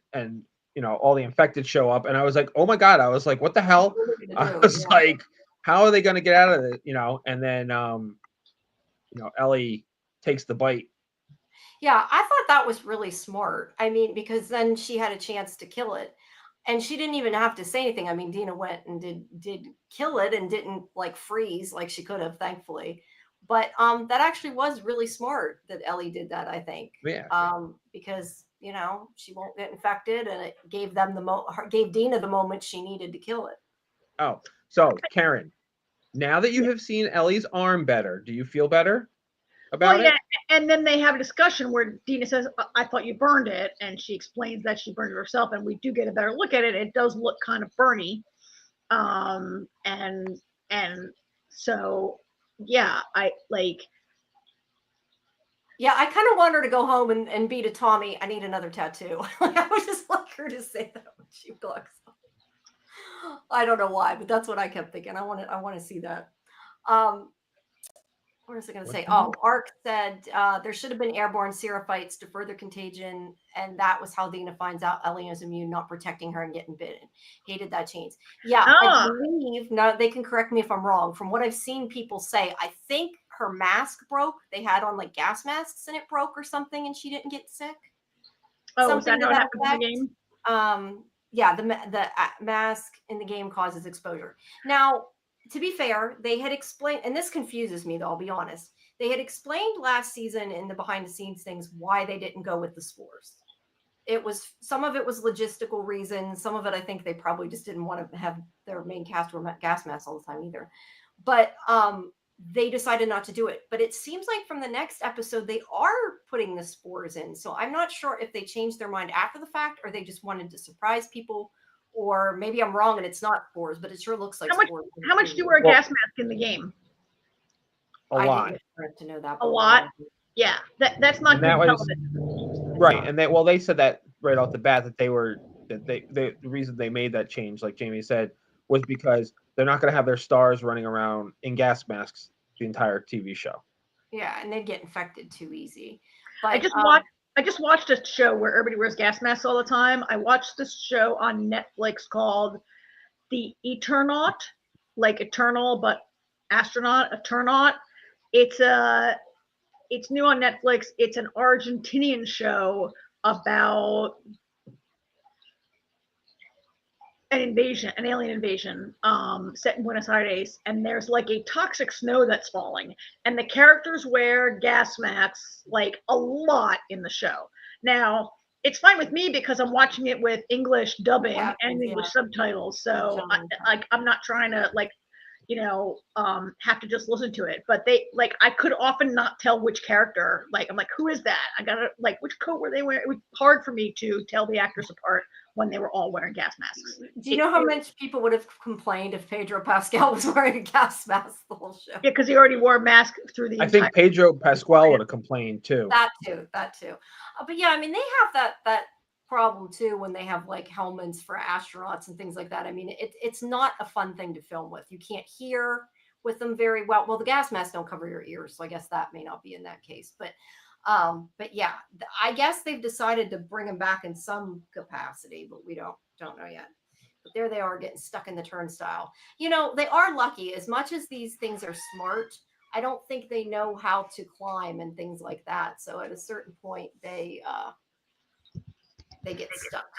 all the infected show up, and I was like, oh my god, I was like, what the hell? I was like, how are they going to get out of it? And then Ellie takes the bite. Yeah, I thought that was really smart. I mean, because then she had a chance to kill it, and she didn't even have to say anything. I mean, Dina went and did kill it and didn't like freeze like she could have, thankfully. But that actually was really smart that Ellie did that, I think. Yeah. Because she won't get infected, and it gave gave Dina the moment she needed to kill it. Oh, so Karen, now that you have seen Ellie's arm better, do you feel better about it? And then they have a discussion where Dina says, I thought you burned it, and she explains that she burned it herself, and we do get a better look at it. It does look kind of burny. And so yeah, I like. Yeah, I kind of want her to go home and be to Tommy, I need another tattoo. I would just like her to say that when she walks up. I don't know why, but that's what I kept thinking. I want to see that. What was I going to say? Oh, Ark said there should have been airborne Seraphites to further contagion, and that was how Dina finds out Ellie is immune, not protecting her and getting bitten. Hated that change. Yeah, I believe, now they can correct me if I'm wrong, from what I've seen people say, I think her mask broke. They had on like gas masks and it broke or something, and she didn't get sick. Something that happened in the game? Yeah, the mask in the game causes exposure. Now, to be fair, they had explained, and this confuses me, though, I'll be honest. They had explained last season in the behind-the-scenes things why they didn't go with the spores. Some of it was logistical reasons. Some of it, I think, they probably just didn't want to have their main cast wear gas masks all the time either. But they decided not to do it. But it seems like from the next episode, they are putting the spores in. So I'm not sure if they changed their mind after the fact, or they just wanted to surprise people. Or maybe I'm wrong and it's not spores, but it sure looks like spores. How much do you wear a gas mask in the game? A lot. didn't expect to know that. A lot. Yeah, that's not good television. Right, and they said that right off the bat that the reason they made that change, like Jamie said, was because they're not going to have their stars running around in gas masks the entire TV show. Yeah, and they'd get infected too easy. But I just watched a show where everybody wears gas masks all the time. I watched this show on Netflix called The Eternaut, like eternal but astronaut, Eternaut. It's new on Netflix. It's an Argentinian show about an alien invasion, set in Buenos Aires, and there's like a toxic snow that's falling, and the characters wear gas masks like a lot in the show. Now, it's fine with me because I'm watching it with English dubbing and English subtitles, so I'm not trying to have to just listen to it. But I could often not tell which character. Like, I'm like, who is that? I gotta which coat were they wearing? It was hard for me to tell the actors apart when they were all wearing gas masks. Do you know how much people would have complained if Pedro Pascal was wearing a gas mask the whole show? Yeah, because he already wore a mask through the. I think Pedro Pascal would have complained too. That too. But yeah, I mean, they have that problem too when they have like helmets for astronauts and things like that. I mean, it's not a fun thing to film with. You can't hear with them very well. Well, the gas masks don't cover your ears, so I guess that may not be in that case. But yeah, I guess they've decided to bring them back in some capacity, but we don't know yet. But there they are getting stuck in the turnstile. You know, they are lucky. As much as these things are smart, I don't think they know how to climb and things like that. So at a certain point, they get stuck.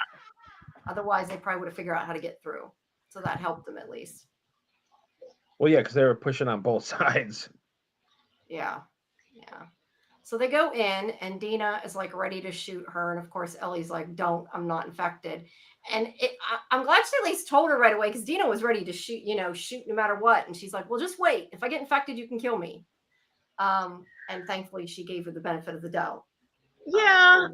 Otherwise, they probably would have figured out how to get through. So that helped them at least. Well, yeah, because they were pushing on both sides. Yeah. So they go in, and Dina is like ready to shoot her, and of course Ellie's like, "Don't, I'm not infected." And I'm glad she at least told her right away, because Dina was ready to shoot no matter what, and she's like, "Well, just wait. If I get infected, you can kill me." And thankfully, she gave her the benefit of the doubt. Yeah,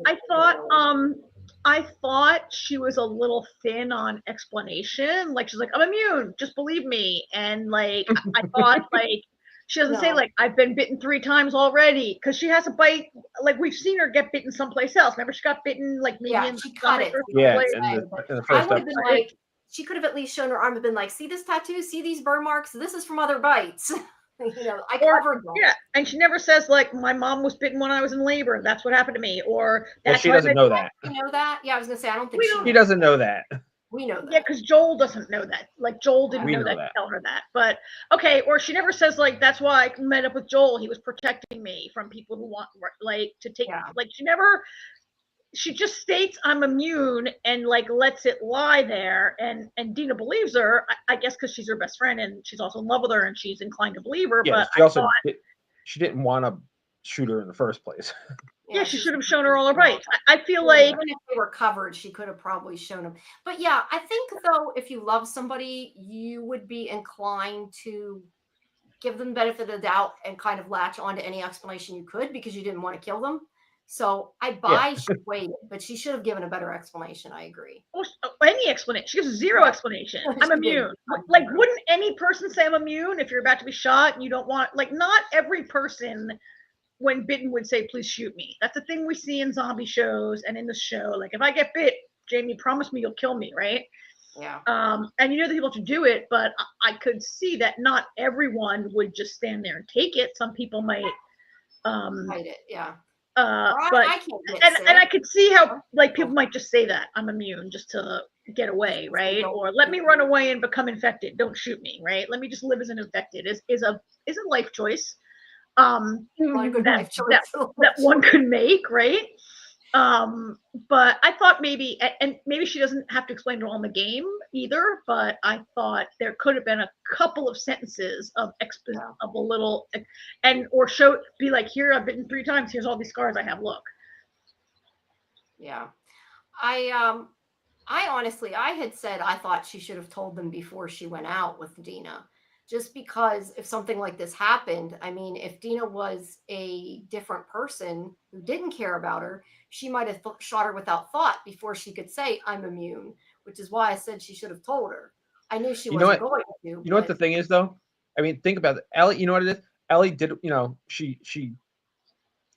I thought she was a little thin on explanation. Like, she's like, "I'm immune, just believe me." And like, I thought like she doesn't say like, "I've been bitten 3 times already," because she has a bite. Like, we've seen her get bitten someplace else. Remember, she got bitten like maybe in she cut it. Yeah, in the first I would have been like, she could have at least shown her arm and been like, "See this tattoo? See these burn marks? This is from other bites." I covered them. Yeah, and she never says like, "My mom was bitten when I was in labor, and that's what happened to me," or that's she doesn't know that. You know that? Yeah, I was gonna say I don't think she doesn't know that. We know that. Yeah, because Joel doesn't know that. Like, Joel didn't know that to tell her that. But okay, or she never says like, "That's why I met up with Joel. He was protecting me from people who want like to take." Like, she just states, "I'm immune," and like lets it lie there, and Dina believes her, I guess, because she's her best friend and she's also in love with her and she's inclined to believe her. Yeah, but she didn't want to shoot her in the first place. Yeah, she should have shown her all her bites. I feel like even if they were covered, she could have probably shown them. But yeah, I think though, if you love somebody, you would be inclined to give them the benefit of the doubt and kind of latch onto any explanation you could, because you didn't want to kill them. So I buy she waited, but she should have given a better explanation. I agree. Any explanation. She gives 0 explanation. I'm immune. Like, wouldn't any person say I'm immune if you're about to be shot and you don't want, like, not every person when bitten would say, "Please shoot me." That's a thing we see in zombie shows and in the show. Like, if I get bit, Jamie, promise me you'll kill me, right? Yeah. And you know the people to do it, but I could see that not everyone would just stand there and take it. Some people might fight it, yeah. But I could see how like people might just say that I'm immune just to get away, right? Or let me run away and become infected. Don't shoot me, right? Let me just live as an infected. Is a life choice. That one could make, right? But I thought maybe, and maybe she doesn't have to explain it all in the game either, but I thought there could have been a couple of sentences of of a little, or be like, "Here, I've bitten 3 times, here's all these scars I have, look." Yeah. I honestly, I had said I thought she should have told them before she went out with Dina. Just because if something like this happened, I mean, if Dina was a different person who didn't care about her, she might have shot her without thought before she could say, "I'm immune," which is why I said she should have told her. I knew she wasn't going to. You know what the thing is, though? I mean, think about it. Ellie, you know what it is? Ellie did, she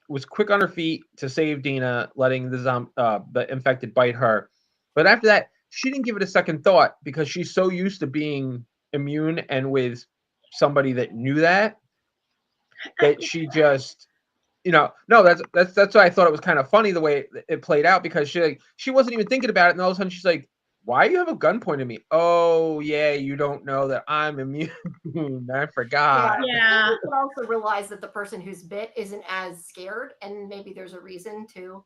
was quick on her feet to save Dina, letting the infected bite her. But after that, she didn't give it a second thought because she's so used to being immune and with somebody that knew that she just, no, that's why I thought it was kind of funny the way it played out, because she wasn't even thinking about it, and all of a sudden she's like, "Why do you have a gun pointed at me?" Oh yeah, you don't know that I'm immune. I forgot. Yeah. You can also realize that the person who's bit isn't as scared, and maybe there's a reason to.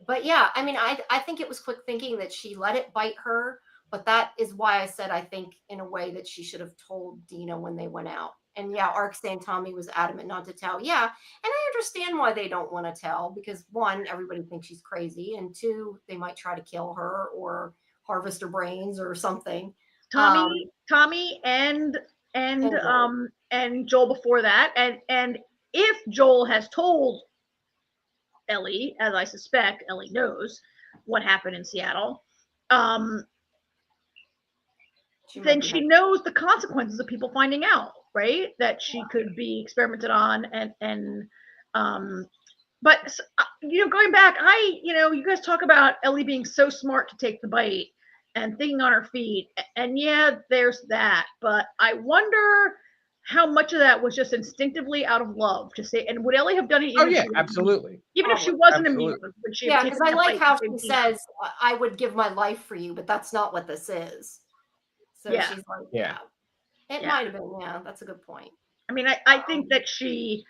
But yeah, I mean, I think it was quick thinking that she let it bite her, but that is why I said I think in a way that she should have told Dina when they went out. And yeah, Ark saying Tommy was adamant not to tell. Yeah, and I understand why they don't want to tell, because one, everybody thinks she's crazy, and two, they might try to kill her or harvest her brains or something. Tommy and Joel before that, and if Joel has told Ellie, as I suspect Ellie knows what happened in Seattle, then she knows the consequences of people finding out, right? That she could be experimented on, but going back, you guys talk about Ellie being so smart to take the bite and thinking on her feet, and yeah, there's that, but I wonder how much of that was just instinctively out of love to say, and would Ellie have done it? Oh yeah, absolutely. Even if she wasn't immune, would she have because I like how she says, "I would give my life for you," but that's not what this is. So she's like, yeah. It might have been, that's a good point. I mean, I think that she,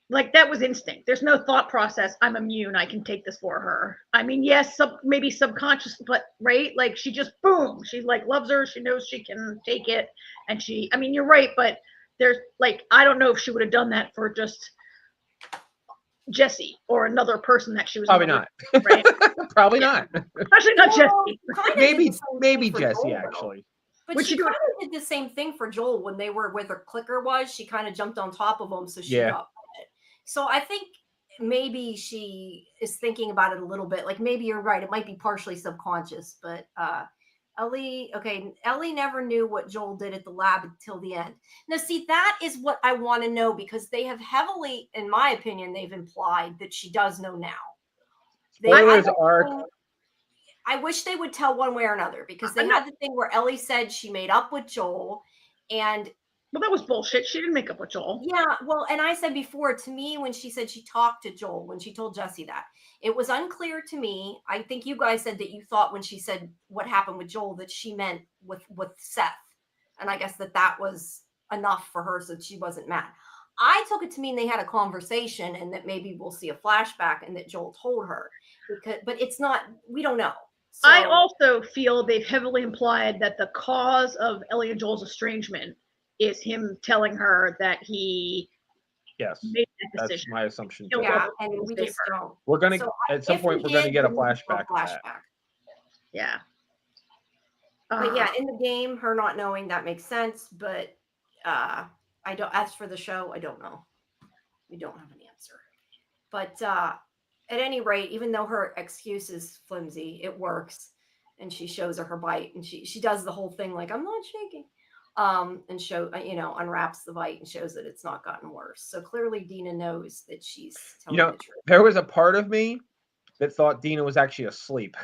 like, that was instinct. There's no thought process. I'm immune. I can take this for her. I mean, yes, maybe subconscious, but right? Like, she just, boom. She, like, loves her. She knows she can take it. And I mean, you're right, but there's, like, I don't know if she would have done that for just Jesse or another person that she was. Probably not. Right? Probably not. Especially not Jesse. Maybe Jesse, actually. But she kind of did the same thing for Joel when they were where the clicker was. She kind of jumped on top of him, so she got it. So I think maybe she is thinking about it a little bit. Like, maybe you're right. It might be partially subconscious, but Ellie never knew what Joel did at the lab until the end. Now, see, that is what I want to know, because they have heavily, in my opinion, they've implied that she does know now. Spoilers are... I wish they would tell one way or another, because they had the thing where Ellie said she made up with Joel, and well, that was bullshit. She didn't make up with Joel. Yeah, well, and I said before, to me, when she said she talked to Joel, when she told Jesse that, it was unclear to me. I think you guys said that you thought when she said what happened with Joel that she meant with Seth, and I guess that was enough for her, so that she wasn't mad. I took it to mean they had a conversation, and that maybe we'll see a flashback, and that Joel told her, but it's not. We don't know. So, I also feel they've heavily implied that the cause of Ellie and Joel's estrangement is him telling her that he made that decision. That's my assumption too. Yeah, and we just don't. We're gonna at some point we're gonna get a flashback. Yeah. But yeah, in the game, her not knowing, that makes sense. But I don't. As for the show, I don't know. We don't have an answer. But at any rate, even though her excuse is flimsy, it works, and she shows her bite, and she does the whole thing like, I'm not shaking, and unwraps the bite and shows that it's not gotten worse. So clearly Dina knows that she's telling the truth. There was a part of me that thought Dina was actually asleep.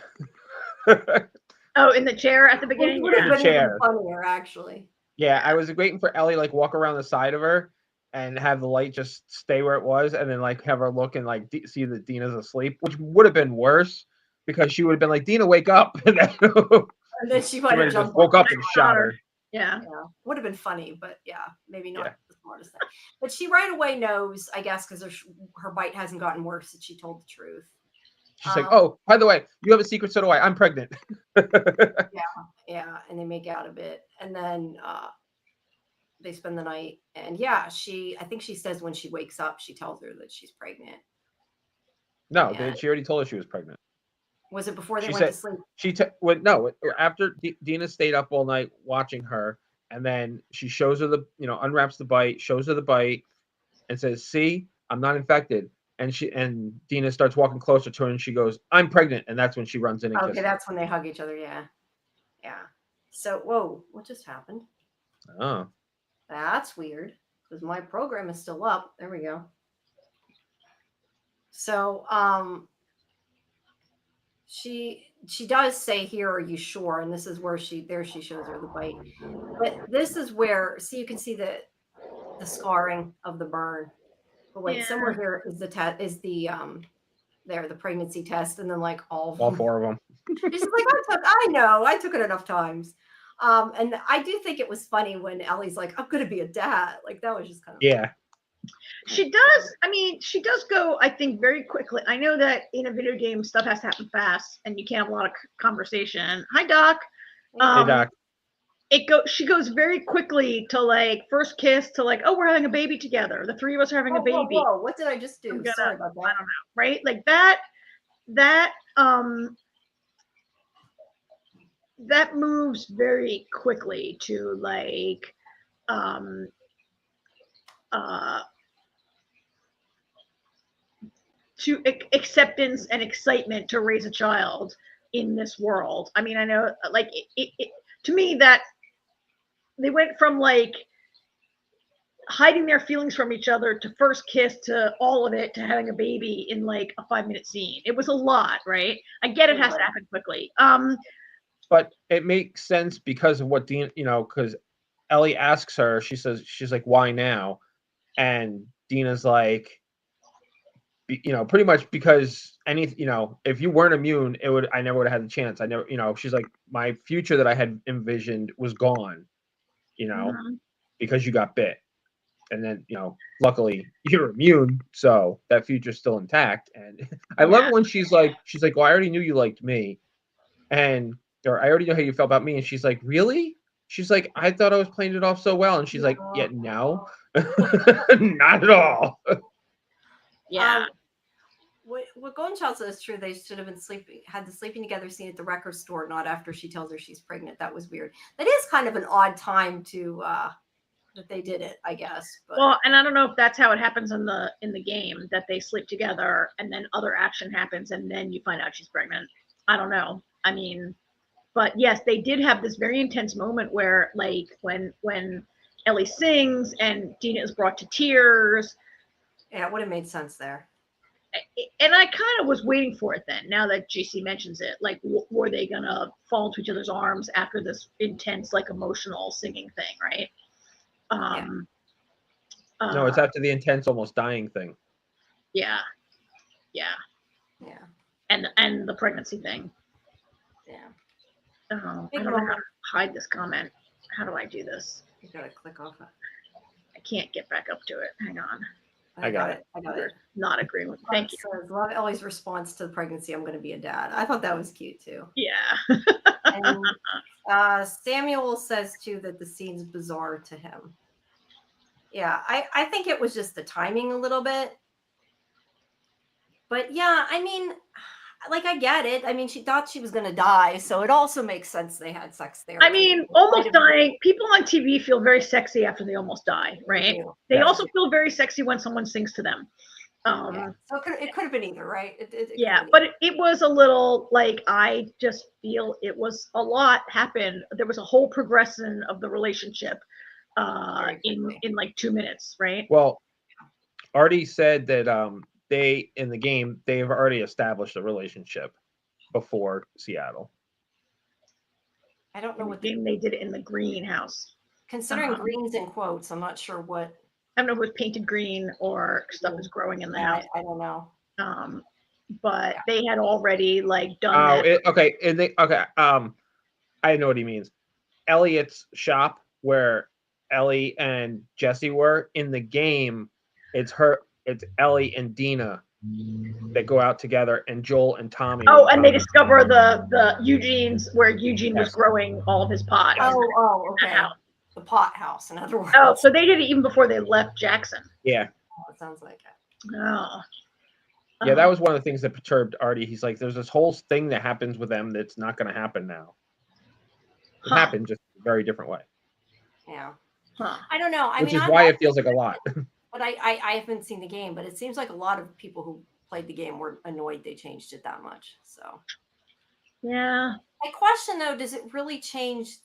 Oh, in the chair at the beginning? It would have been even funnier, actually. Yeah, I was waiting for Ellie, like, walk around the side of her and have the light just stay where it was, and then, like, have her look and, like, see that Dina's asleep, which would have been worse, because she would have been like, Dina, wake up. And then she might have jumped woke up and shot her. Yeah. Would have been funny, but yeah, maybe not the smartest thing. But she right away knows, I guess, because her bite hasn't gotten worse, that she told the truth. She's like, oh, by the way, you have a secret, so do I. I'm pregnant. Yeah, and they make out a bit. And then they spend the night. And yeah, I think she says when she wakes up, she tells her that she's pregnant. No, she already told her she was pregnant. Was it before they went to sleep? No, after Dina stayed up all night watching her, and then she shows her unwraps the bite, shows her the bite, and says, see, I'm not infected. And Dina starts walking closer to her, and she goes, I'm pregnant. And that's when she runs in and kisses her. That's when they hug each other. Yeah. So, whoa, what just happened? Oh. That's weird. because my program is still up. There we go. So she does say, here, are you sure? And this is where she shows her the bite. But this is where, see, you can see the scarring of the burn. But wait, somewhere here is the pregnancy test, and then like all 4 of them. She's like, I took it enough times. And I do think it was funny when Ellie's like, I'm gonna be a dad. Like, that was just kind of yeah. She does. I mean, she does go, I think, very quickly. I know that in a video game, stuff has to happen fast, and you can't have a lot of conversation. Hi, Doc. Hey, Doc. She goes very quickly to like first kiss to like, oh, we're having a baby together. The three of us are having a baby. Whoa, what did I just do? Sorry about that. I don't know, right? Like that moves very quickly to like to acceptance and excitement to raise a child in this world. I mean, I know, like, it to me, that they went from like hiding their feelings from each other to first kiss to all of it to having a baby in like a 5-minute scene. It was a lot, right? I get it has to happen quickly. But it makes sense because of what Dean, because Ellie asks her, she's like, why now? And Dina's like, pretty much because if you weren't immune, I never would have had the chance. I never, she's like, my future that I had envisioned was gone, because you got bit. And then, luckily you're immune, so that future's still intact. And I love it when she's like, well, I already knew you liked me, or I already know how you felt about me. And she's like, really? She's like, I thought I was playing it off so well. And she's like, yeah, no, not at all. Yeah. What Golden Child says is true. They should have been had the sleeping together scene at the record store, not after she tells her she's pregnant. That was weird. That is kind of an odd time to that they did it, I guess. But. Well, and I don't know if that's how it happens in the game, that they sleep together and then other action happens and then you find out she's pregnant. I don't know. I mean, but yes, they did have this very intense moment where, like, when Ellie sings and Dina is brought to tears. Yeah, it would have made sense there. And I kind of was waiting for it then. Now that GC mentions it, like, were they gonna fall into each other's arms after this intense, like, emotional singing thing, right? No, it's after the intense, almost dying thing. Yeah. And the pregnancy thing. Yeah. I don't know how to hide this comment. How do I do this? You gotta click off it. I can't get back up to it. Hang on. I got it. Not agreeing with. Thank you. So, love Ellie's response to the pregnancy. I'm going to be a dad. I thought that was cute too. Yeah. And Samuel says too that the scene's bizarre to him. Yeah, I think it was just the timing a little bit. But yeah, I mean, like, I get it. I mean, she thought she was going to die, so it also makes sense they had sex there. I mean, almost dying. People on TV feel very sexy after they almost die, right? They also feel very sexy when someone sings to them. So it could have been either, right? But it was a little, like, I just feel it was a lot happened. There was a whole progression of the relationship in like 2 minutes, right? Well, Artie said that they, in the game, they've already established a relationship before Seattle. I don't know what game they did it in the greenhouse. Considering green's in quotes, I'm not sure what. I don't know if it was painted green or stuff is growing in the house. I don't know. But they had already like done that. I know what he means. Elliot's shop, where Ellie and Jesse were in the game, it's Ellie and Dina that go out together, and Joel and Tommy. Oh, and they discover the Eugene's, where Eugene was growing all of his pot. Oh, okay. The pot house, in other words. Oh, so they did it even before they left Jackson. Yeah. Oh, it sounds like it. Oh. Yeah, that was one of the things that perturbed Artie. He's like, there's this whole thing that happens with them that's not going to happen now. It happened just a very different way. Yeah. I don't know. Which is why it feels like a lot. But I haven't seen the game, but it seems like a lot of people who played the game were annoyed they changed it that much. So. Yeah. My question, though, does it really change,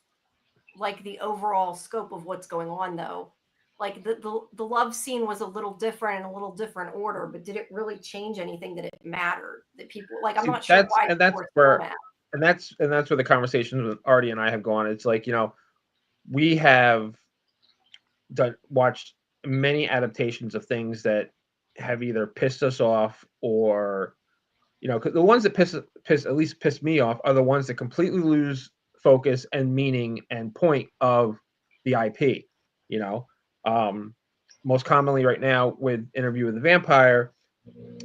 like, the overall scope of what's going on, though? like the love scene was a little different in a little different order, but did it really change anything that it mattered? That people like, I'm See, not sure why that's people were so where mad. that's where the conversations with Artie and I have gone. It's like, we have watched many adaptations of things that have either pissed us off or, 'cause the ones that at least piss me off are the ones that completely lose focus and meaning and point of the IP. Most commonly right now with Interview with the Vampire,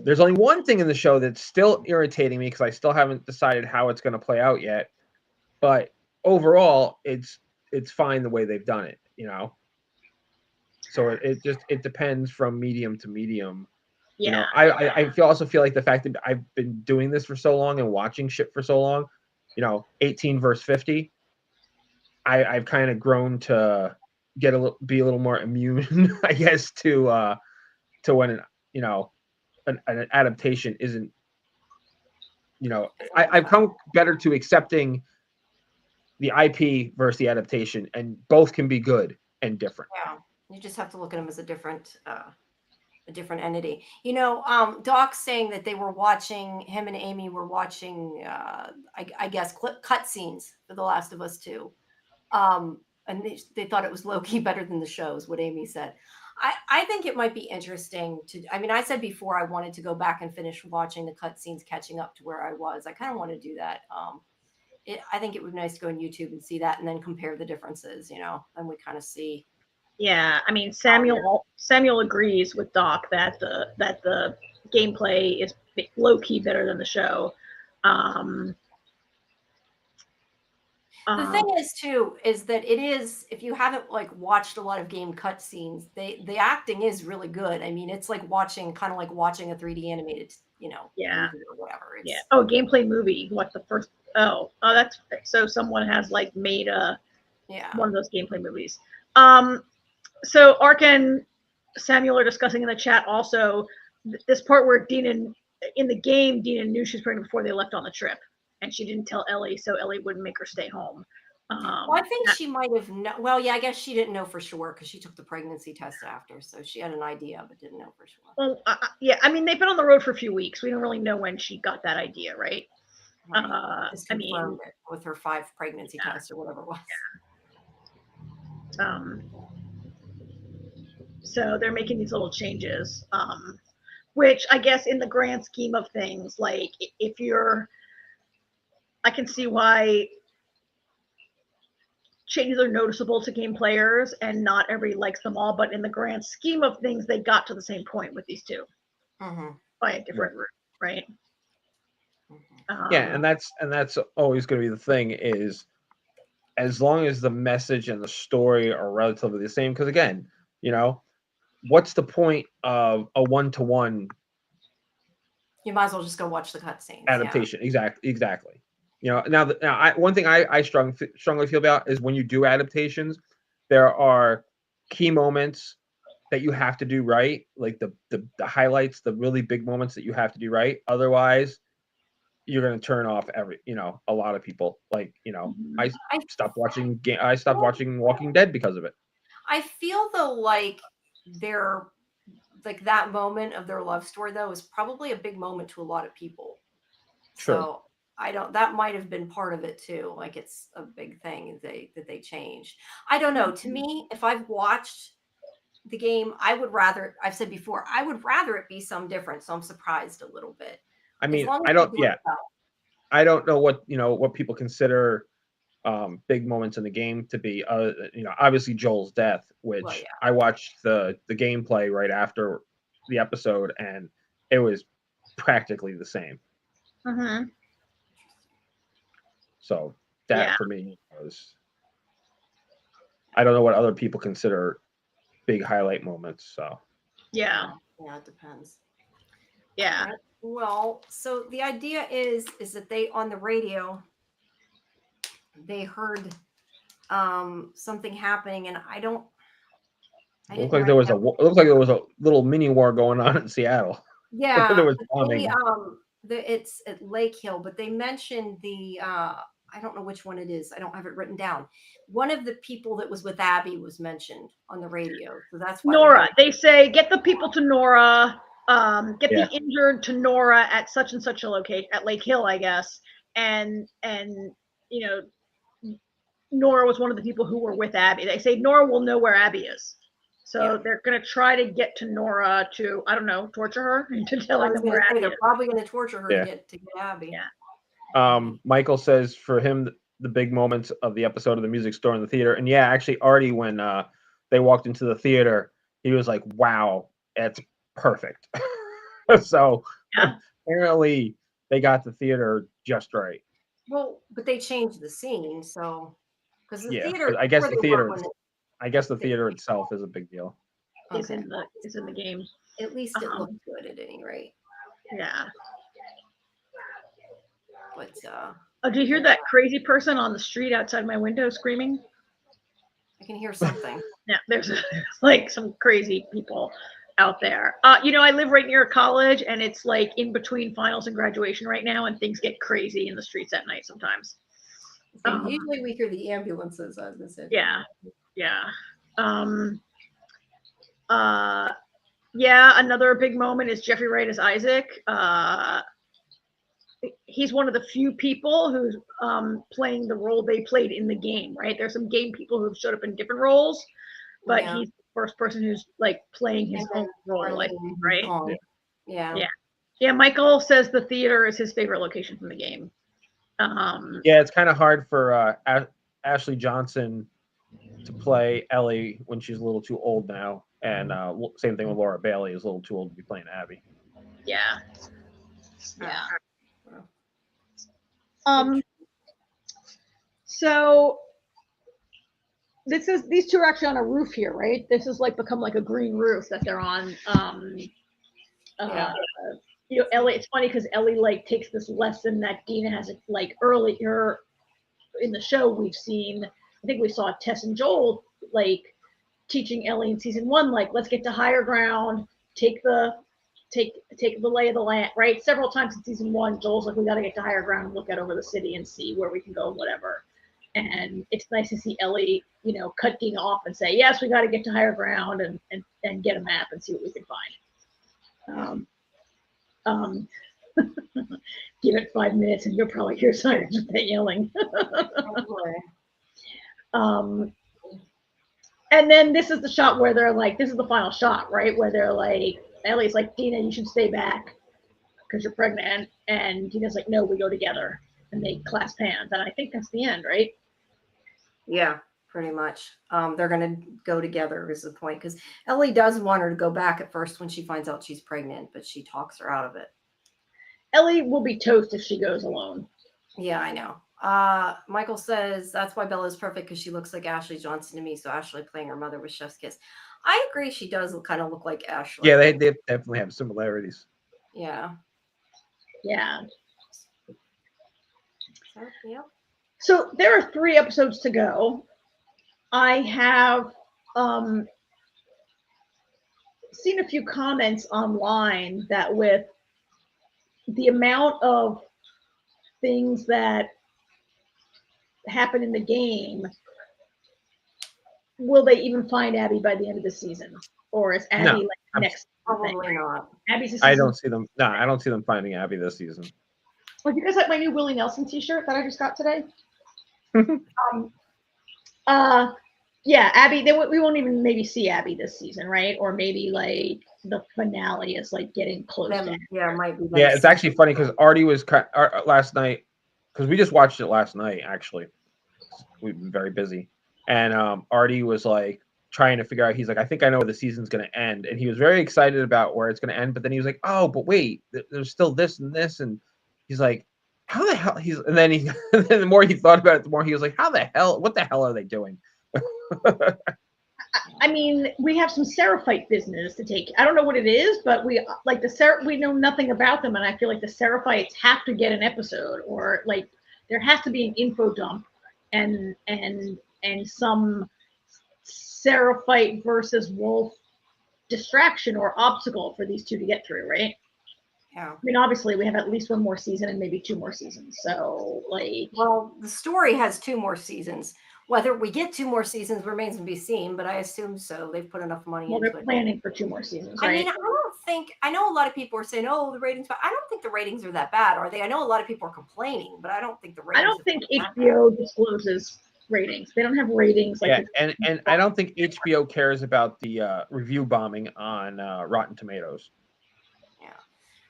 there's only one thing in the show that's still irritating me because I still haven't decided how it's going to play out yet. But overall, it's fine the way they've done it. So it depends from medium to medium. Yeah. I also feel like the fact that I've been doing this for so long and watching shit for so long, 18 verse 50, I've kind of grown to be a little more immune, I guess, to when an adaptation isn't. I've come better to accepting the IP versus the adaptation, and both can be good and different. Yeah, you just have to look at them as a different entity. Doc's saying that they were watching, him and Amy were watching, I guess, cutscenes for The Last of Us 2. And they thought it was low-key better than the shows, what Amy said. I think it might be interesting I said before I wanted to go back and finish watching the cutscenes, catching up to where I was. I kind of want to do that. I think it would be nice to go on YouTube and see that and then compare the differences, and we kind of see. Yeah, Samuel agrees with Doc that the gameplay is low key better than the show. The thing is too is that it is, if you haven't watched a lot of game cutscenes, the acting is really good. I mean, it's like watching a 3D animated, Yeah. movie or whatever. Yeah. Oh, gameplay movie. What the first? Oh, that's so someone has made one of those gameplay movies. So Ark and Samuel are discussing in the chat also this part where Dina knew she was pregnant before they left on the trip, and she didn't tell Ellie, so Ellie wouldn't make her stay home. Well, I think she might have known. Well, yeah, I guess she didn't know for sure because she took the pregnancy test after, so she had an idea but didn't know for sure. Well, yeah, I mean, they've been on the road for a few weeks. We don't really know when she got that idea, right? Just confirmed it with her 5 pregnancy tests or whatever it was. So they're making these little changes, which I guess in the grand scheme of things, I can see why changes are noticeable to game players and not everybody likes them all, but in the grand scheme of things, they got to the same point with these two by a different route, right? Yeah, and that's always going to be the thing, is as long as the message and the story are relatively the same, because again, what's the point of a one-to-one? You might as well just go watch the cutscenes. Adaptation, yeah. Exactly. One thing I strongly feel about is when you do adaptations, there are key moments that you have to do right, like the highlights, the really big moments that you have to do right. Otherwise, you're going to turn off a lot of people. I stopped watching Walking Dead because of it. I feel though they're that moment of their love story though is probably a big moment to a lot of people. True. So that might have been part of it too. It's a big thing that they changed. I don't know. To me, if I've watched the game, I've said before, I would rather it be some different. So I'm surprised a little bit. I mean, I don't know what people consider big moments in the game to be. Obviously Joel's death, which I watched the gameplay right after the episode, and it was practically the same. So that for me was. I don't know what other people consider big highlight moments. So. Yeah, it depends. Yeah. Well, so the idea is that they on the radio. They heard something happening, and it looked like there was a little mini war going on in Seattle. Yeah, there was bombing. It's at Lake Hill, but they mentioned I I don't know which one it is. I don't have it written down. One of the people that was with Abby was mentioned on the radio. So that's why Nora. They say, get the people to Nora, get Yeah. the injured to Nora at such and such a location, at Lake Hill, I guess. And you know, Nora was one of the people who were with Abby. They say Nora will know where Abby is. So they're going to try to get to Nora to, I don't know, torture her into telling them where Abby is. They're probably going to torture her to get Abby. Yeah. Michael says for him, the big moments of the episode of the music store in the theater. And yeah, actually, Artie, when they walked into the theater, he was like, wow, it's perfect. So apparently they got the theater just right. Well, but they changed the scene, so because the theater. I guess the theater itself is a big deal. Is in the game. At least it looked good at any rate. Yeah. But oh, do you hear that crazy person on the street outside my window screaming? I can hear something. Yeah, there's like some crazy people out there. You know, I live right near a college, and it's like in between finals and graduation right now, and things get crazy in the streets at night sometimes. Usually we hear the ambulances, I was gonna say. Yeah. Yeah, another big moment is Jeffrey Wright as Isaac. He's one of the few people who's playing the role they played in the game, right? There's some game people who've showed up in different roles, but he's the first person who's like playing his own role, right? Yeah. Michael says the theater is his favorite location from the game. Yeah, it's kind of hard for Ashley Johnson to play Ellie when she's a little too old now, and same thing with Laura Bailey, is a little too old to be playing Abby. Yeah. So these two are actually on a roof here, right? This is like become like a green roof that they're on. You know, Ellie. It's funny because Ellie like takes this lesson that Dina has like earlier in the show. We've seen. I think we saw Tess and Joel like teaching Ellie in season 1, like, let's get to higher ground, take the lay of the land, right? Several times in season 1, Joel's like, we got to get to higher ground and look out over the city and see where we can go, whatever. And it's nice to see Ellie, you know, cut Dina off and say, yes, we got to get to higher ground and get a map and see what we can find. Give it 5 minutes and you'll probably hear sirens with that yelling. And then this is the shot where they're like, this is the final shot, right? Where they're like, Ellie's like, Dina, you should stay back because you're pregnant. And Dina's like, no, we go together. And they clasp hands. And I think that's the end, right? Yeah, pretty much. They're going to go together is the point. Because Ellie does want her to go back at first when she finds out she's pregnant, but she talks her out of it. Ellie will be toast if she goes alone. Yeah, I know. Michael says that's why Bella's perfect because she looks like Ashley Johnson to me. So Ashley playing her mother with Chef's Kiss. I agree. She does kind of look like Ashley. Yeah, they definitely have similarities. Yeah. So there are 3 episodes to go. I have seen a few comments online that with the amount of things that happen in the game, will they even find Abby by the end of the season, or is Abby next? Probably not. Abby's. I don't see them. No, I don't see them finding Abby this season. Well, you guys like my new Willie Nelson T-shirt that I just got today? Yeah, Abby. We won't even maybe see Abby this season, right? Or maybe like the finale is like getting close. Yeah, it might be. Yeah, it's actually funny because Artie was last night, because we just watched it last night. Actually, we've been very busy, and Artie was like trying to figure out. He's like, I think I know where the season's going to end, and he was very excited about where it's going to end. But then he was like, oh, but wait, there's still this and this, and he's like, how the hell? And then the more he thought about it, the more he was like, how the hell? What the hell are they doing? I mean, we have some Seraphite business to take. I don't know what it is, but we know nothing about them, and I feel like the Seraphites have to get an episode, or like there has to be an info dump, and some Seraphite versus Wolf distraction or obstacle for these two to get through, right? Yeah. I mean, obviously, we have at least one more season and maybe 2 more seasons. So, like, well, the story has 2 more seasons. Whether we get 2 more seasons remains to be seen, but I assume so. They've put enough money well, into they're it. planning for 2 more seasons, right? I mean, I know a lot of people are saying, "Oh, the ratings," but I don't think the ratings are that bad, are they? I know a lot of people are complaining, but I don't think the I ratings. don't think HBO discloses ratings. They don't have ratings like. Yeah, and I don't think HBO cares about the review bombing on Rotten Tomatoes.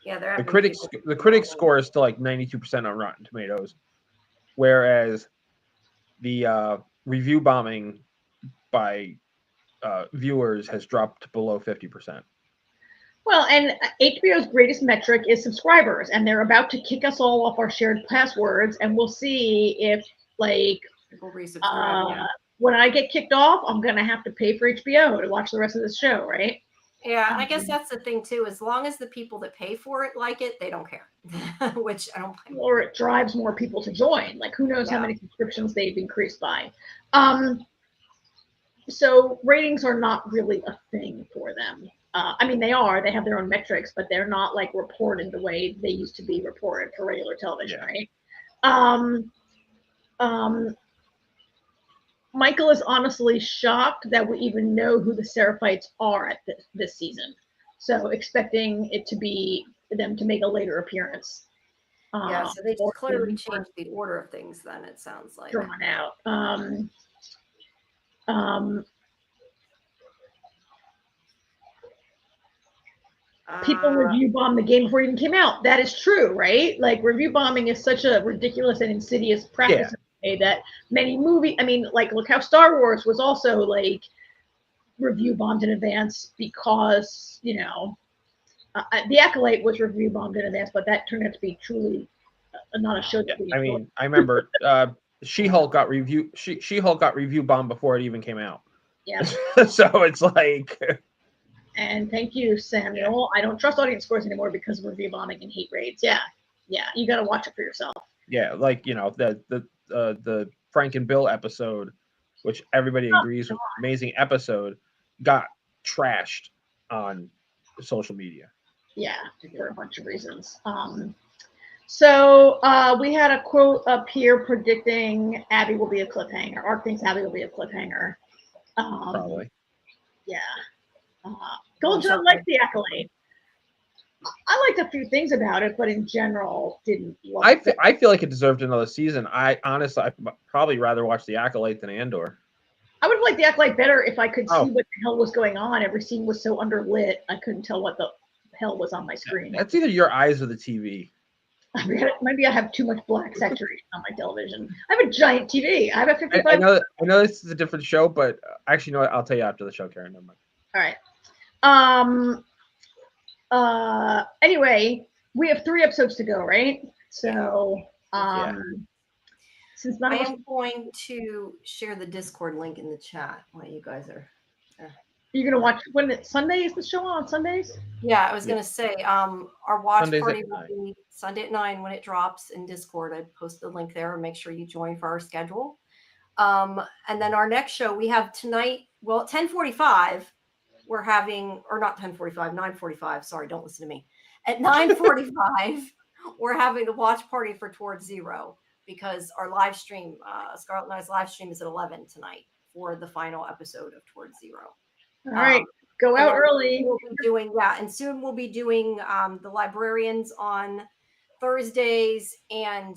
Yeah, there. The critics score is still like 92% on Rotten Tomatoes, whereas the review bombing by viewers has dropped below 50%. Well, and HBO's greatest metric is subscribers, and they're about to kick us all off our shared passwords, and we'll see if, like, people resubscribe. when I get kicked off, I'm gonna have to pay for HBO to watch the rest of the show, right? Yeah, and I guess that's the thing too. As long as the people that pay for it like it, they don't care, which I don't blame. Or it drives more people to join. Like, who knows how many subscriptions they've increased by. So ratings are not really a thing for them. I mean, they are. They have their own metrics, but they're not like reported the way they used to be reported for regular television, right? Michael is honestly shocked that we even know who the Seraphites are at this season. So expecting it to be them to make a later appearance. Yeah, so they clearly changed the order of things then, it sounds like. Drawn out. People review bomb the game before it even came out. That is true, right? Like, review bombing is such a ridiculous and insidious practice that many movies, I mean, like, look how Star Wars was also, like, review bombed in advance because, you know, The Acolyte was review bombed in advance, but that turned out to be truly not a show that we enjoyed. I mean, I remember She-Hulk got review bombed before it even came out. Yeah. So it's like. And thank you, Samuel. I don't trust audience scores anymore because of review bombing and hate raids. Yeah, you got to watch it for yourself. Yeah, like, you know, the Frank and Bill episode, which everybody agrees was an amazing episode, got trashed on social media. Yeah, for a bunch of reasons. So we had a quote up here predicting Abby will be a cliffhanger. Ark thinks Abby will be a cliffhanger. Probably. Yeah. Goldjohn liked The Acolyte. I liked a few things about it, but in general, didn't love it. I feel like it deserved another season. I'd probably rather watch The Acolyte than Andor. I would have liked The Acolyte better if I could see what the hell was going on. Every scene was so underlit, I couldn't tell what the hell was on my screen. That's either your eyes or the TV. Maybe I have too much black saturation on my television. I have a giant TV. I have a 55. I know this is a different show, but actually, you know what? I'll tell you after the show, Karen. Never mind. All right. Anyway, we have 3 episodes to go, right? So, since none of us, I am going to share the Discord link in the chat while you guys are. You're gonna watch Sunday? Is the show on Sundays? Yeah, I was gonna say our watch Sundays party will be Sunday at 9 when it drops in Discord. I post the link there and make sure you join for our schedule. And then our next show we have tonight. Well, at 10:45, we're having, or not 10:45, 9:45. Sorry, don't listen to me. At 9:45, we're having a watch party for Towards Zero because our live stream, Scarlet and I's live stream, is at 11 tonight for the final episode of Towards Zero. All right, go out early. We'll be doing and soon we'll be doing the Librarians on Thursdays and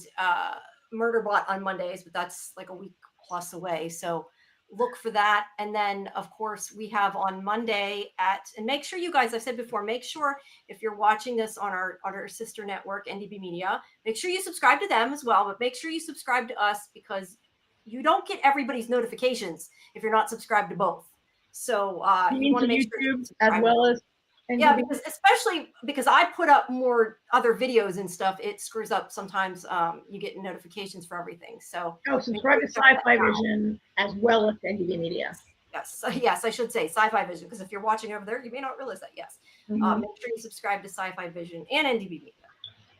Murderbot on Mondays, but that's like a week plus away. So look for that. And then, of course, we have on Monday and make sure you guys, I've said before, make sure if you're watching this on our sister network, NDB Media, make sure you subscribe to them as well, but make sure you subscribe to us because you don't get everybody's notifications if you're not subscribed to both. So you want to make sure YouTube as well as because especially because I put up more other videos and stuff, it screws up sometimes. You get notifications for everything. So subscribe to SciFi Vision as well as NDB Media. Yes, I should say SciFi Vision because if you're watching over there, you may not realize that. Yes, make sure you subscribe to SciFi Vision and NDB Media.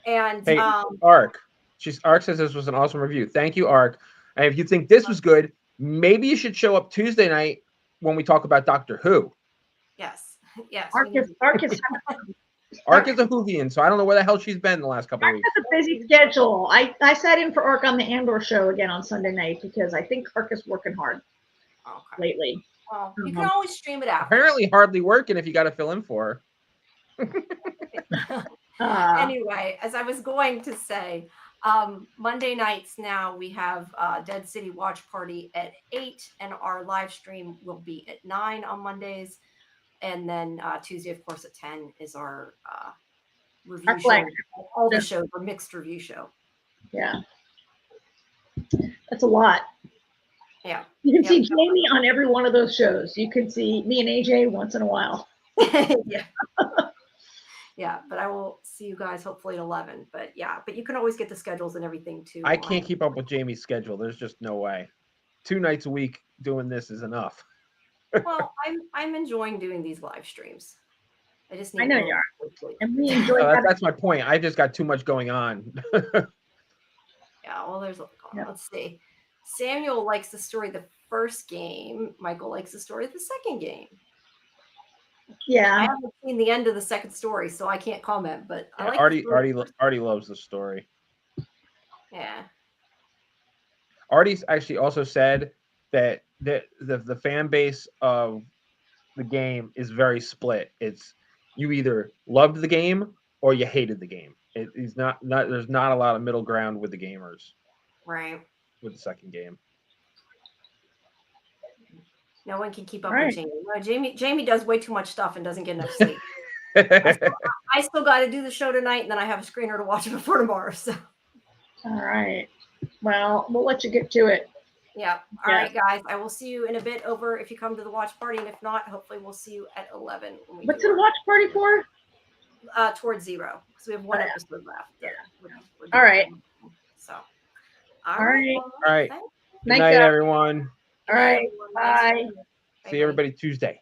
And hey, Ark says this was an awesome review. Thank you, Ark. And if you think this was good, maybe you should show up Tuesday night when we talk about Doctor Who. Yes. Ark is Ark is a Whovian, so I don't know where the hell she's been the last couple of weeks. It's a busy schedule. I sat in for Ark on the Andor show again on Sunday night because I think Ark is working hard lately. Well, you can always stream it out. Apparently hardly working if you got to fill in for her. Anyway, as I was going to say, Monday nights now we have Dead City Watch Party at 8, and our live stream will be at 9 on Mondays. And then Tuesday, of course, at 10 is our review show. All the shows are mixed review show. Yeah. That's a lot. Yeah. You can see Jamie on every one of those shows. You can see me and AJ once in a while. Yeah. Yeah, but I will see you guys hopefully at 11. But yeah, but you can always get the schedules and everything too. I can't keep up with Jamie's schedule. There's just no way. 2 nights a week doing this is enough. Well, I'm enjoying doing these live streams. I just need. I know you are, and we enjoy that. That's my point. I just got too much going on. Yeah, well, there's a lot going on. Let's see. Samuel likes the story of the first game. Michael likes the story of the second game. Yeah, I haven't seen the end of the second story, so I can't comment. But I like Artie loves the story. Yeah. Artie's actually also said that the fan base of the game is very split. It's you either loved the game or you hated the game. There's not a lot of middle ground with the gamers. Right. With the second game. No one can keep up with Jamie. No, Jamie does way too much stuff and doesn't get enough sleep. I still got to do the show tonight, and then I have a screener to watch it before tomorrow. So. All right. Well, we'll let you get to it. Yeah. All right, guys. I will see you in a bit over if you come to the watch party, and if not, hopefully we'll see you at 11. What's the watch party for? Towards 0. So we have one episode left. Yeah. All right. So. All right. All right. Good night, everyone. All right. Bye. See everybody Tuesday.